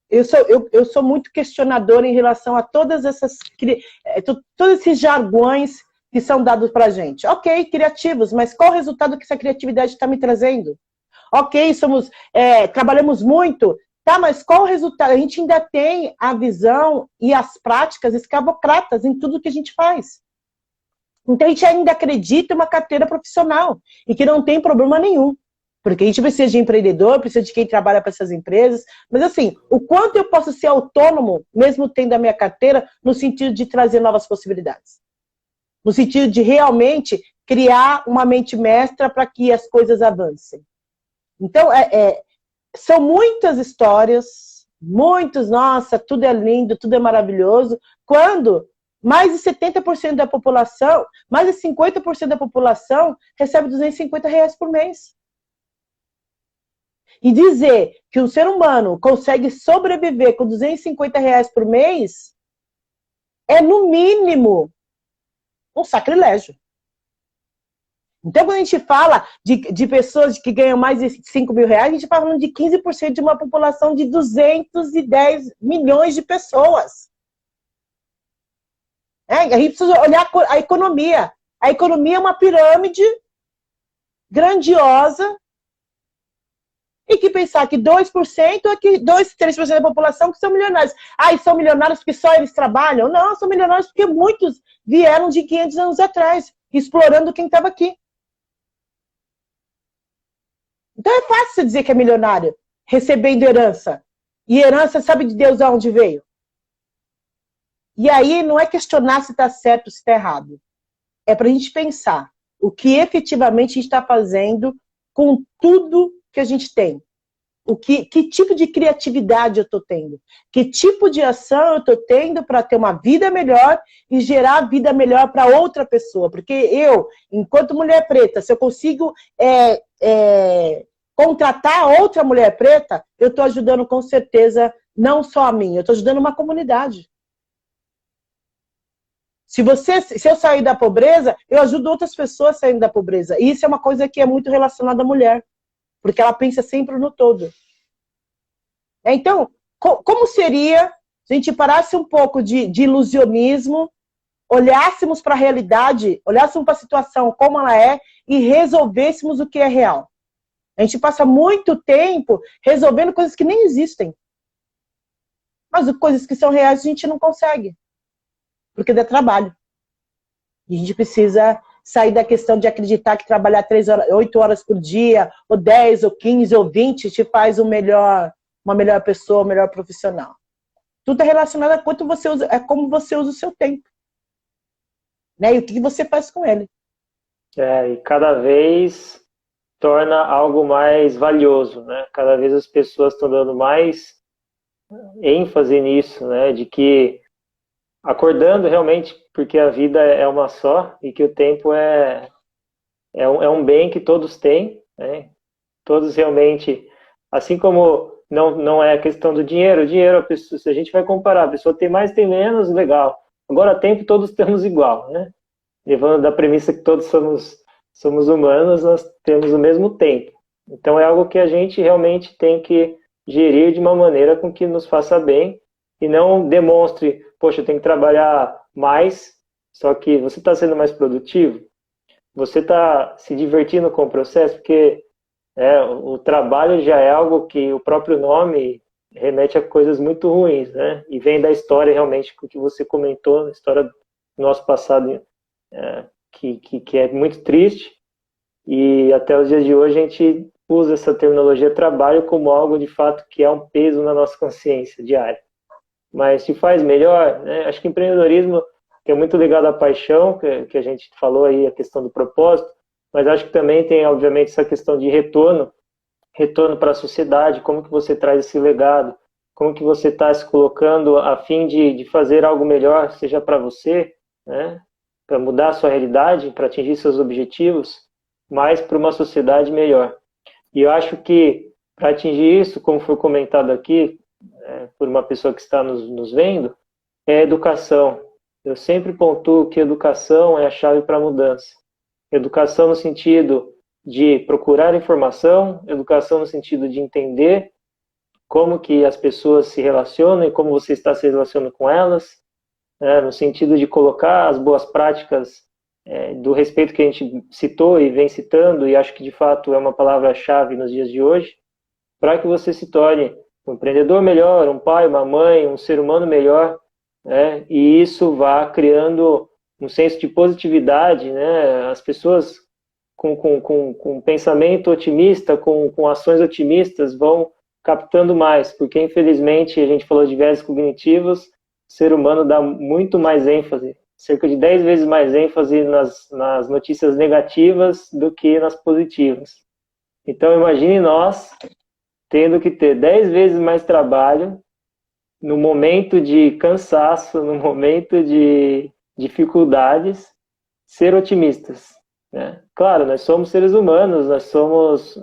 eu sou muito questionadora em relação a todos esses jargões que são dados para a gente. Ok, criativos, mas qual o resultado que essa criatividade está me trazendo? Ok, trabalhamos muito, tá, mas qual o resultado? A gente ainda tem a visão e as práticas escravocratas em tudo que a gente faz. Então a gente ainda acredita em uma carteira profissional e que não tem problema nenhum. Porque a gente precisa de empreendedor, precisa de quem trabalha para essas empresas. Mas assim, o quanto eu posso ser autônomo, mesmo tendo a minha carteira, no sentido de trazer novas possibilidades. No sentido de realmente criar uma mente mestra para que as coisas avancem. Então, são muitas histórias Muitos, nossa, tudo é lindo, tudo é maravilhoso, quando mais de 70% da população, mais de 50% da população recebe R$ 250 por mês. E dizer que um ser humano consegue sobreviver com R$ 250 por mês é, no mínimo, um sacrilégio. Então, quando a gente fala de pessoas que ganham mais de R$ 5.000, a gente está falando de 15% de uma população de 210 milhões de pessoas. A gente precisa olhar a economia. A economia é uma pirâmide grandiosa e que pensar que 2% é que 2, 3% da população que são milionários. Ah, e são milionários porque só eles trabalham? Não, são milionários porque muitos vieram de 500 anos atrás, explorando quem estava aqui. Então é fácil você dizer que é milionário, recebendo herança. E herança sabe de Deus aonde veio. E aí não é questionar se está certo ou se está errado. É para a gente pensar o que efetivamente a gente está fazendo com tudo que a gente tem. Que tipo de criatividade eu estou tendo? Que tipo de ação eu estou tendo para ter uma vida melhor e gerar vida melhor para outra pessoa? Porque eu, enquanto mulher preta, se eu consigo contratar outra mulher preta, eu estou ajudando com certeza não só a mim, eu estou ajudando uma comunidade. Se eu sair da pobreza, eu ajudo outras pessoas saindo da pobreza. E isso é uma coisa que é muito relacionada à mulher, porque ela pensa sempre no todo. Então, como seria se a gente parasse um pouco de ilusionismo, olhássemos para a realidade, olhássemos para a situação como ela é e resolvêssemos o que é real? A gente passa muito tempo resolvendo coisas que nem existem. Mas coisas que são reais a gente não consegue. Porque dá trabalho. E a gente precisa sair da questão de acreditar que trabalhar 8 horas por dia, ou 10, ou 15, ou 20, te faz uma melhor pessoa, um melhor profissional. Tudo é relacionado a quanto você usa, é como você usa o seu tempo. Né? E o que você faz com ele. E cada vez torna algo mais valioso, né? Cada vez as pessoas estão dando mais ênfase nisso, né? De que acordando realmente, porque a vida é uma só e que o tempo é um bem que todos têm, né? Todos realmente, assim como não é a questão do dinheiro, a pessoa, se a gente vai comparar, a pessoa tem mais, tem menos, legal. Agora, tempo todos temos igual, né? Levando da premissa que todos somos humanos, nós temos o mesmo tempo. Então é algo que a gente realmente tem que gerir de uma maneira com que nos faça bem e não demonstre, poxa, eu tenho que trabalhar mais, só que você está sendo mais produtivo, você está se divertindo com o processo, porque o trabalho já é algo que o próprio nome remete a coisas muito ruins, né? E vem da história realmente que você comentou, a história do nosso passado, que é muito triste, e até os dias de hoje a gente usa essa terminologia trabalho como algo de fato que é um peso na nossa consciência diária. Mas se faz melhor, né? Acho que empreendedorismo que é muito ligado à paixão, que a gente falou aí, a questão do propósito, mas acho que também tem, obviamente, essa questão de retorno para a sociedade, como que você traz esse legado, como que você está se colocando a fim de fazer algo melhor, seja para você, né? Para mudar a sua realidade, para atingir seus objetivos, mas para uma sociedade melhor. E eu acho que para atingir isso, como foi comentado aqui, por uma pessoa que está nos vendo, é a educação. Eu sempre pontuo que educação é a chave para a mudança. Educação no sentido de procurar informação, educação no sentido de entender como que as pessoas se relacionam e como você está se relacionando com elas, no sentido de colocar as boas práticas do respeito que a gente citou e vem citando, e acho que de fato é uma palavra-chave nos dias de hoje, para que você se torne um empreendedor melhor, um pai, uma mãe, um ser humano melhor, né? E isso vai criando um senso de positividade, né? As pessoas com pensamento otimista, com ações otimistas, vão captando mais, porque infelizmente a gente falou de viés cognitivos, o ser humano dá muito mais ênfase, cerca de 10 vezes mais ênfase nas notícias negativas do que nas positivas. Então imagine nós tendo que ter 10 vezes mais trabalho no momento de cansaço, no momento de dificuldades, ser otimistas, né? Claro, nós somos seres humanos, nós somos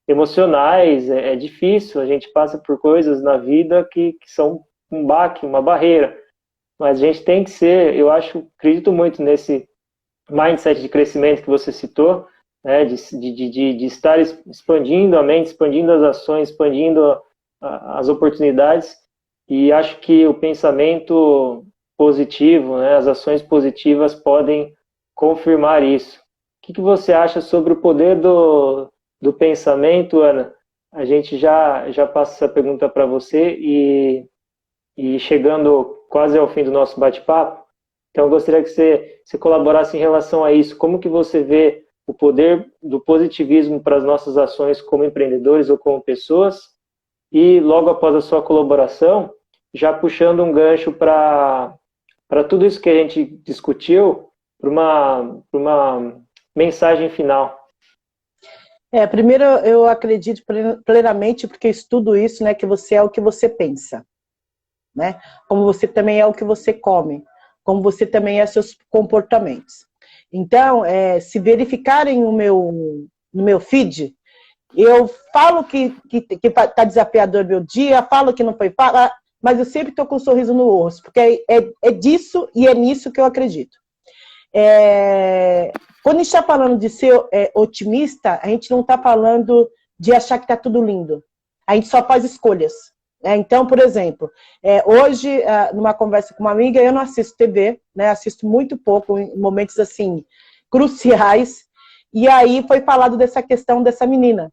emocionais, é difícil, a gente passa por coisas na vida que são um baque, uma barreira, mas a gente tem que ser, eu acredito muito nesse mindset de crescimento que você citou, né, de estar expandindo a mente, expandindo as ações, expandindo as oportunidades, e acho que o pensamento positivo, né, as ações positivas podem confirmar isso. O que você acha sobre o poder do pensamento, Ana? A gente já passa essa pergunta para você e chegando quase ao fim do nosso bate-papo, então eu gostaria que você colaborasse em relação a isso. Como que você vê o poder do positivismo para as nossas ações como empreendedores ou como pessoas? E logo após a sua colaboração, já puxando um gancho para tudo isso que a gente discutiu, para uma mensagem final. Primeiro, eu acredito plenamente, porque eu estudo isso, né, que você é o que você pensa, né? Como você também é o que você come, como você também é seus comportamentos. Então, se verificarem no meu feed, eu falo que tá desafiador meu dia, falo que não foi fácil, mas eu sempre estou com um sorriso no rosto, porque é disso e é nisso que eu acredito. Quando a gente está falando de ser otimista, a gente não está falando de achar que está tudo lindo. A gente só faz escolhas. Então, por exemplo, hoje, numa conversa com uma amiga, eu não assisto TV, né, assisto muito pouco, em momentos assim, cruciais, e aí foi falado dessa questão dessa menina.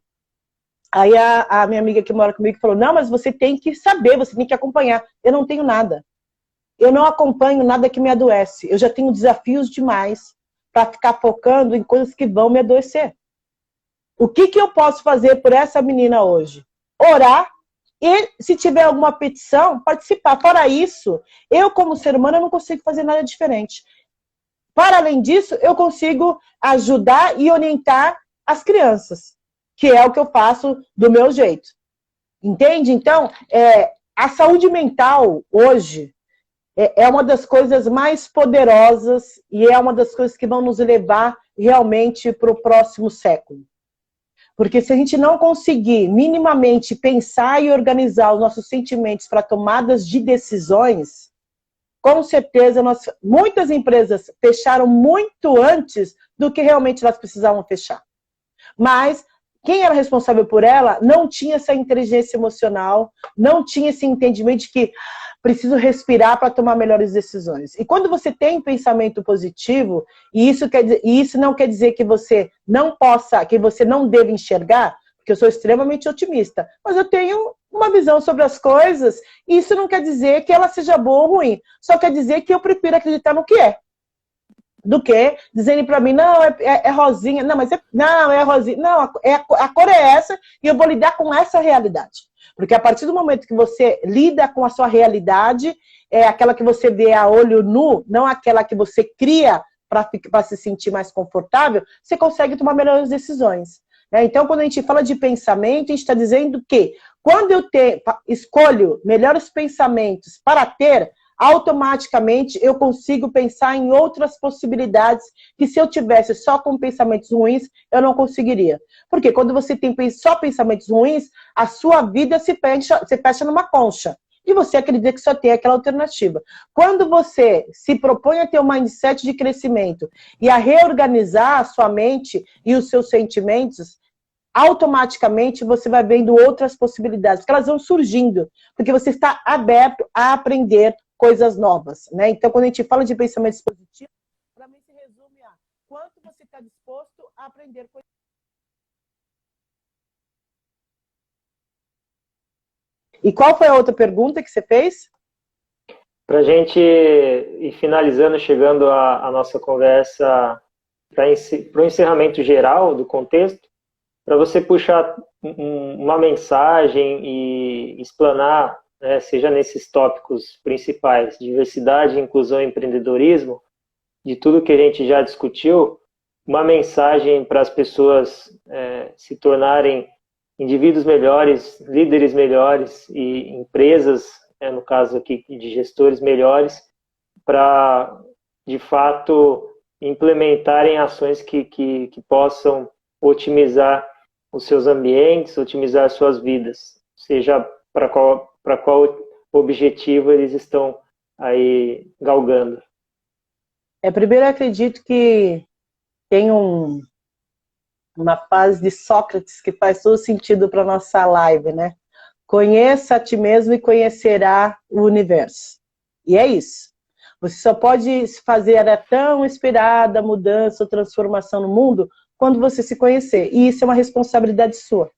Aí a minha amiga que mora comigo falou, não, mas você tem que saber, você tem que acompanhar. Eu não tenho nada. Eu não acompanho nada que me adoece. Eu já tenho desafios demais para ficar focando em coisas que vão me adoecer. O que eu posso fazer por essa menina hoje? Orar e, se tiver alguma petição, participar. Fora isso, eu como ser humano, eu não consigo fazer nada diferente. Para além disso, eu consigo ajudar e orientar as crianças, que é o que eu faço do meu jeito. Entende? Então, a saúde mental hoje é uma das coisas mais poderosas e é uma das coisas que vão nos levar realmente para o próximo século. Porque se a gente não conseguir minimamente pensar e organizar os nossos sentimentos para tomadas de decisões, com certeza muitas empresas fecharam muito antes do que realmente elas precisavam fechar. Mas quem era responsável por ela não tinha essa inteligência emocional, não tinha esse entendimento de que preciso respirar para tomar melhores decisões. E quando você tem pensamento positivo, e isso não quer dizer que você não possa, que você não deva enxergar, porque eu sou extremamente otimista, mas eu tenho uma visão sobre as coisas, e isso não quer dizer que ela seja boa ou ruim, só quer dizer que eu prefiro acreditar no que é. Do que dizendo para mim, não, é rosinha, não, mas não, é rosinha, não, a cor é essa e eu vou lidar com essa realidade. Porque a partir do momento que você lida com a sua realidade, é aquela que você vê a olho nu, não aquela que você cria para se sentir mais confortável, você consegue tomar melhores decisões. Então, quando a gente fala de pensamento, a gente está dizendo que quando eu escolho melhores pensamentos para ter, automaticamente eu consigo pensar em outras possibilidades que se eu tivesse só com pensamentos ruins, eu não conseguiria. Porque quando você tem só pensamentos ruins, a sua vida se fecha numa concha. E você acredita que só tem aquela alternativa. Quando você se propõe a ter um mindset de crescimento e a reorganizar a sua mente e os seus sentimentos, automaticamente você vai vendo outras possibilidades, porque elas vão surgindo, porque você está aberto a aprender coisas novas, né? Então, quando a gente fala de pensamentos positivos, para mim se resume a quanto você está disposto a aprender coisas. E qual foi a outra pergunta que você fez? Para a gente ir finalizando, chegando a nossa conversa para o encerramento geral do contexto, para você puxar uma mensagem e explanar, né, seja nesses tópicos principais, diversidade, inclusão e empreendedorismo, de tudo que a gente já discutiu, uma mensagem para as pessoas se tornarem indivíduos melhores, líderes melhores e empresas no caso aqui de gestores melhores, para, de fato, implementarem ações que possam otimizar os seus ambientes, otimizar as suas vidas, seja para qual objetivo eles estão aí galgando. Primeiro eu acredito que tem uma fase de Sócrates que faz todo sentido para nossa live, né? Conheça a ti mesmo e conhecerá o universo. E é isso. Você só pode fazer a tão esperada mudança ou transformação no mundo quando você se conhecer. E isso é uma responsabilidade sua.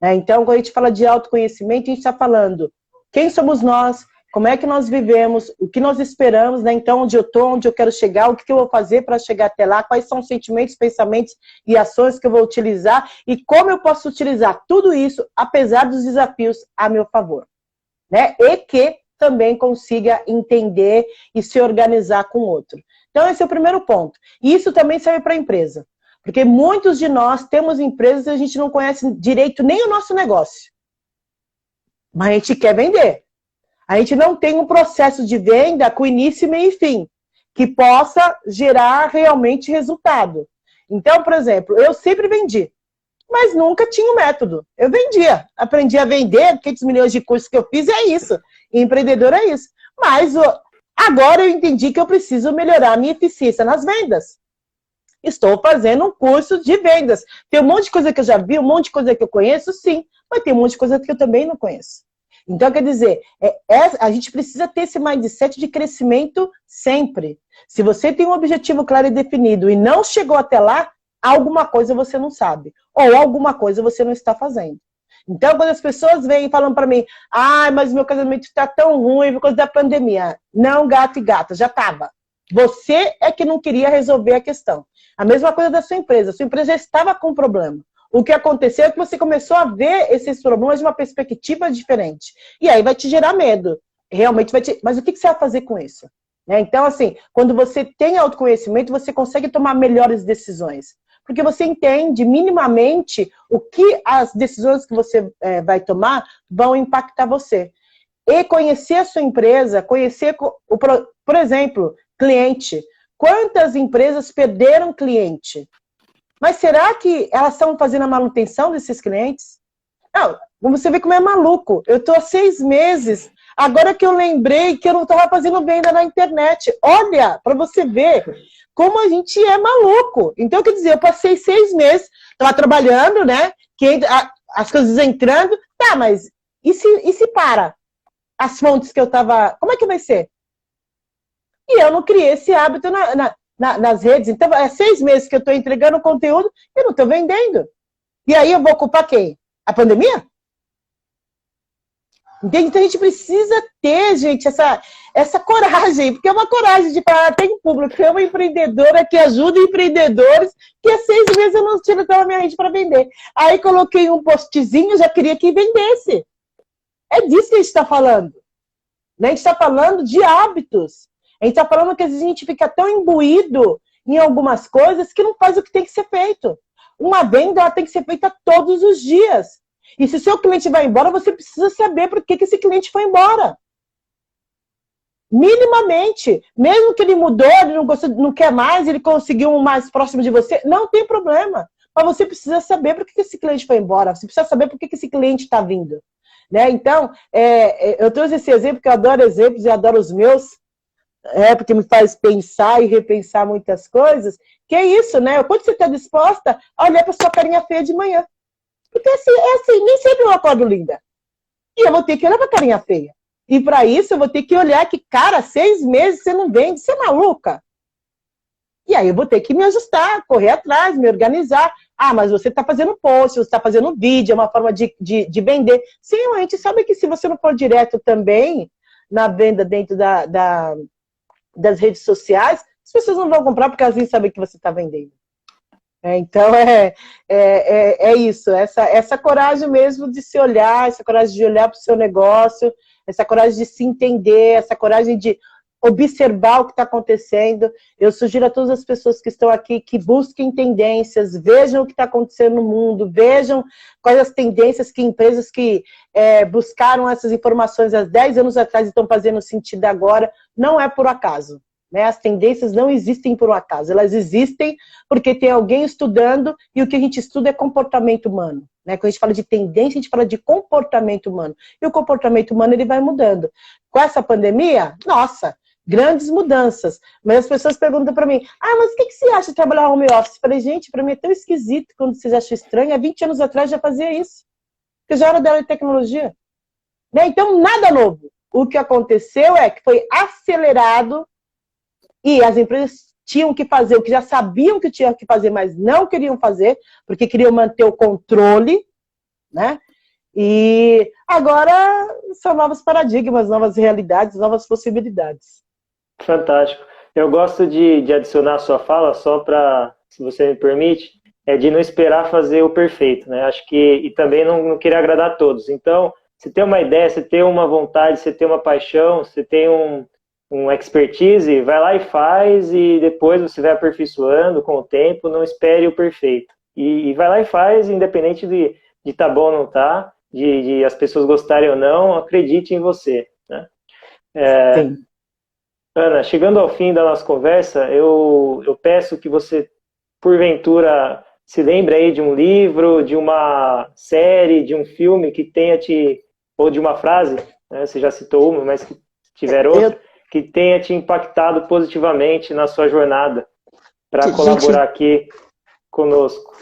Então, quando a gente fala de autoconhecimento, a gente está falando quem somos nós, como é que nós vivemos, o que nós esperamos, né? Então, onde eu estou, onde eu quero chegar, o que eu vou fazer para chegar até lá, quais são os sentimentos, pensamentos e ações que eu vou utilizar e como eu posso utilizar tudo isso, apesar dos desafios, a meu favor. Né? E que também consiga entender e se organizar com o outro. Então, esse é o primeiro ponto. E isso também serve para a empresa. Porque muitos de nós temos empresas e a gente não conhece direito nem o nosso negócio. Mas a gente quer vender. A gente não tem um processo de venda com início, meio e fim, que possa gerar realmente resultado. Então, por exemplo, eu sempre vendi, mas nunca tinha um método. Eu vendia, aprendi a vender, 500 milhões de cursos que eu fiz, é isso. E empreendedor é isso. Mas agora eu entendi que eu preciso melhorar a minha eficiência nas vendas. Estou fazendo um curso de vendas. Tem um monte de coisa que eu já vi, um monte de coisa que eu conheço, sim, mas tem um monte de coisa que eu também não conheço. Então, quer dizer, a gente precisa ter esse mindset de crescimento sempre. Se você tem um objetivo claro e definido e não chegou até lá, alguma coisa você não sabe. Ou alguma coisa você não está fazendo. Então, quando as pessoas vêm falando para mim, mas meu casamento está tão ruim por causa da pandemia. Não, gato e gata, já estava. Você é que não queria resolver a questão. A mesma coisa da sua empresa. A sua empresa já estava com problema. O que aconteceu é que você começou a ver esses problemas de uma perspectiva diferente. E aí vai te gerar medo. Realmente vai te... Mas o que você vai fazer com isso? Então, assim, quando você tem autoconhecimento, você consegue tomar melhores decisões. Porque você entende minimamente o que as decisões que você vai tomar vão impactar você. E conhecer a sua empresa, conhecer, por exemplo, cliente. Quantas empresas perderam cliente? Mas será que elas estão fazendo a manutenção desses clientes? Não, você vê como é maluco. Eu estou há 6 meses, agora que eu lembrei que eu não estava fazendo venda na internet. Olha, para você ver como a gente é maluco. Então, quer dizer, eu passei 6 meses, estava trabalhando, né? As coisas entrando. Tá, mas e se para? As fontes que eu estava... Como é que vai ser? E eu não criei esse hábito nas redes. Então, 6 meses que eu estou entregando conteúdo e não estou vendendo. E aí eu vou culpar quem? A pandemia? Entende? Então a gente precisa ter, gente, essa coragem, porque é uma coragem de falar, tem um público, tem uma empreendedora que ajuda empreendedores, que há 6 meses eu não tiro da minha rede para vender. Aí coloquei um postzinho, já queria que vendesse. É disso que a gente está falando. A gente está falando de hábitos. A gente está falando que às vezes a gente fica tão imbuído em algumas coisas que não faz o que tem que ser feito. Uma venda ela tem que ser feita todos os dias. E se o seu cliente vai embora, você precisa saber por que esse cliente foi embora. Minimamente. Mesmo que ele mudou, ele não quer mais, ele conseguiu um mais próximo de você, não tem problema. Mas você precisa saber por que esse cliente foi embora. Você precisa saber por que esse cliente está vindo. Então, eu trouxe esse exemplo, porque eu adoro exemplos e adoro os meus. Porque me faz pensar e repensar muitas coisas, que é isso, né? Quando você está disposta a olhar para sua carinha feia de manhã. Porque assim, nem sempre eu acordo linda. E eu vou ter que olhar para a carinha feia. E para isso eu vou ter que olhar que, cara, 6 meses você não vende, você é maluca. E aí eu vou ter que me ajustar, correr atrás, me organizar. Mas você está fazendo post, você está fazendo vídeo, é uma forma de vender. Sim, a gente sabe que se você não for direto também na venda dentro das redes sociais, as pessoas não vão comprar porque elas nem sabem que você está vendendo. Então, é isso, essa coragem mesmo de se olhar, essa coragem de olhar para o seu negócio, essa coragem de se entender, essa coragem de observar o que está acontecendo. Eu sugiro a todas as pessoas que estão aqui que busquem tendências, vejam o que está acontecendo no mundo, vejam quais as tendências que empresas que buscaram essas informações há 10 anos atrás e estão fazendo sentido agora. Não é por acaso. Né? As tendências não existem por um acaso, elas existem porque tem alguém estudando e o que a gente estuda é comportamento humano. Né? Quando a gente fala de tendência, a gente fala de comportamento humano. E o comportamento humano ele vai mudando. Com essa pandemia, nossa, grandes mudanças. Mas as pessoas perguntam para mim, mas o que você acha de trabalhar home office? Eu falei, gente, para mim é tão esquisito quando vocês acham estranho. Há 20 anos atrás já fazia isso. Porque já era da tecnologia. Né? Então, nada novo. O que aconteceu é que foi acelerado e as empresas tinham que fazer o que já sabiam que tinham que fazer, mas não queriam fazer, porque queriam manter o controle, né? E agora são novos paradigmas, novas realidades, novas possibilidades. Fantástico. Eu gosto de adicionar a sua fala, só para, se você me permite, de não esperar fazer o perfeito, né? Acho que, e também não querer agradar a todos. Então, você tem uma ideia, você tem uma vontade, você tem uma paixão, você tem um expertise, vai lá e faz, e depois você vai aperfeiçoando com o tempo, não espere o perfeito. E vai lá e faz, independente de tá bom ou não tá, de as pessoas gostarem ou não, acredite em você. Né? Sim. Ana, chegando ao fim da nossa conversa, eu peço que você, porventura, se lembre aí de um livro, de uma série, de um filme que tenha ou de uma frase, né? Você já citou uma, mas que tiver outra, que tenha te impactado positivamente na sua jornada para colaborar aqui conosco.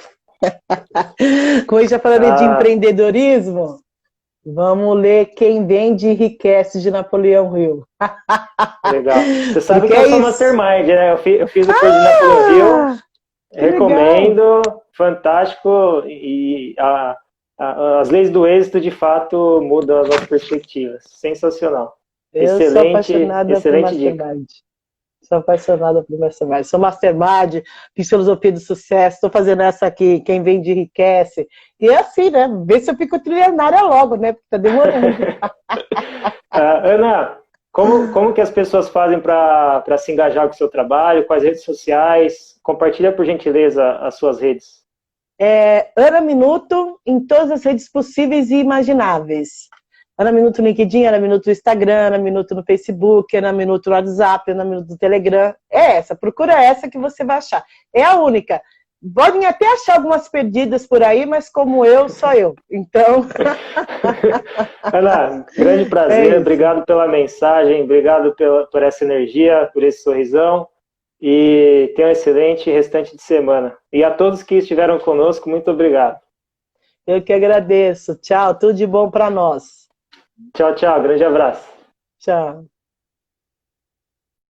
Como eu já falei de empreendedorismo, vamos ler Quem Vende Enriquece, de Napoleão Hill. Legal. Você sabe que eu sou mastermind, né? Eu fiz o curso de Napoleão Hill, recomendo, legal. Fantástico, e as leis do êxito, de fato, mudam as nossas perspectivas. Sensacional. Eu sou apaixonada por Mastermind. Sou apaixonada por Mastermind. Sou Mastermind, fiz filosofia do sucesso, estou fazendo essa aqui, Quem Vende Enriquece. E é assim, né? Vê se eu fico trilionária logo, né? Porque tá demorando. Ana, como que as pessoas fazem para se engajar com o seu trabalho, com as redes sociais? Compartilha, por gentileza, as suas redes. Ana Minuto em todas as redes possíveis e imagináveis. Ana Minuto no LinkedIn, Ana Minuto no Instagram, Ana Minuto no Facebook, Ana Minuto no WhatsApp, Ana Minuto no Telegram. Procura essa que você vai achar. É a única. Podem até achar algumas perdidas por aí, mas como eu, só eu. Então... Ana, grande prazer, obrigado pela mensagem, obrigado por essa energia, por esse sorrisão, e tenha um excelente restante de semana. E a todos que estiveram conosco, muito obrigado. Eu que agradeço. Tchau, tudo de bom para nós. Tchau, tchau. Grande abraço. Tchau.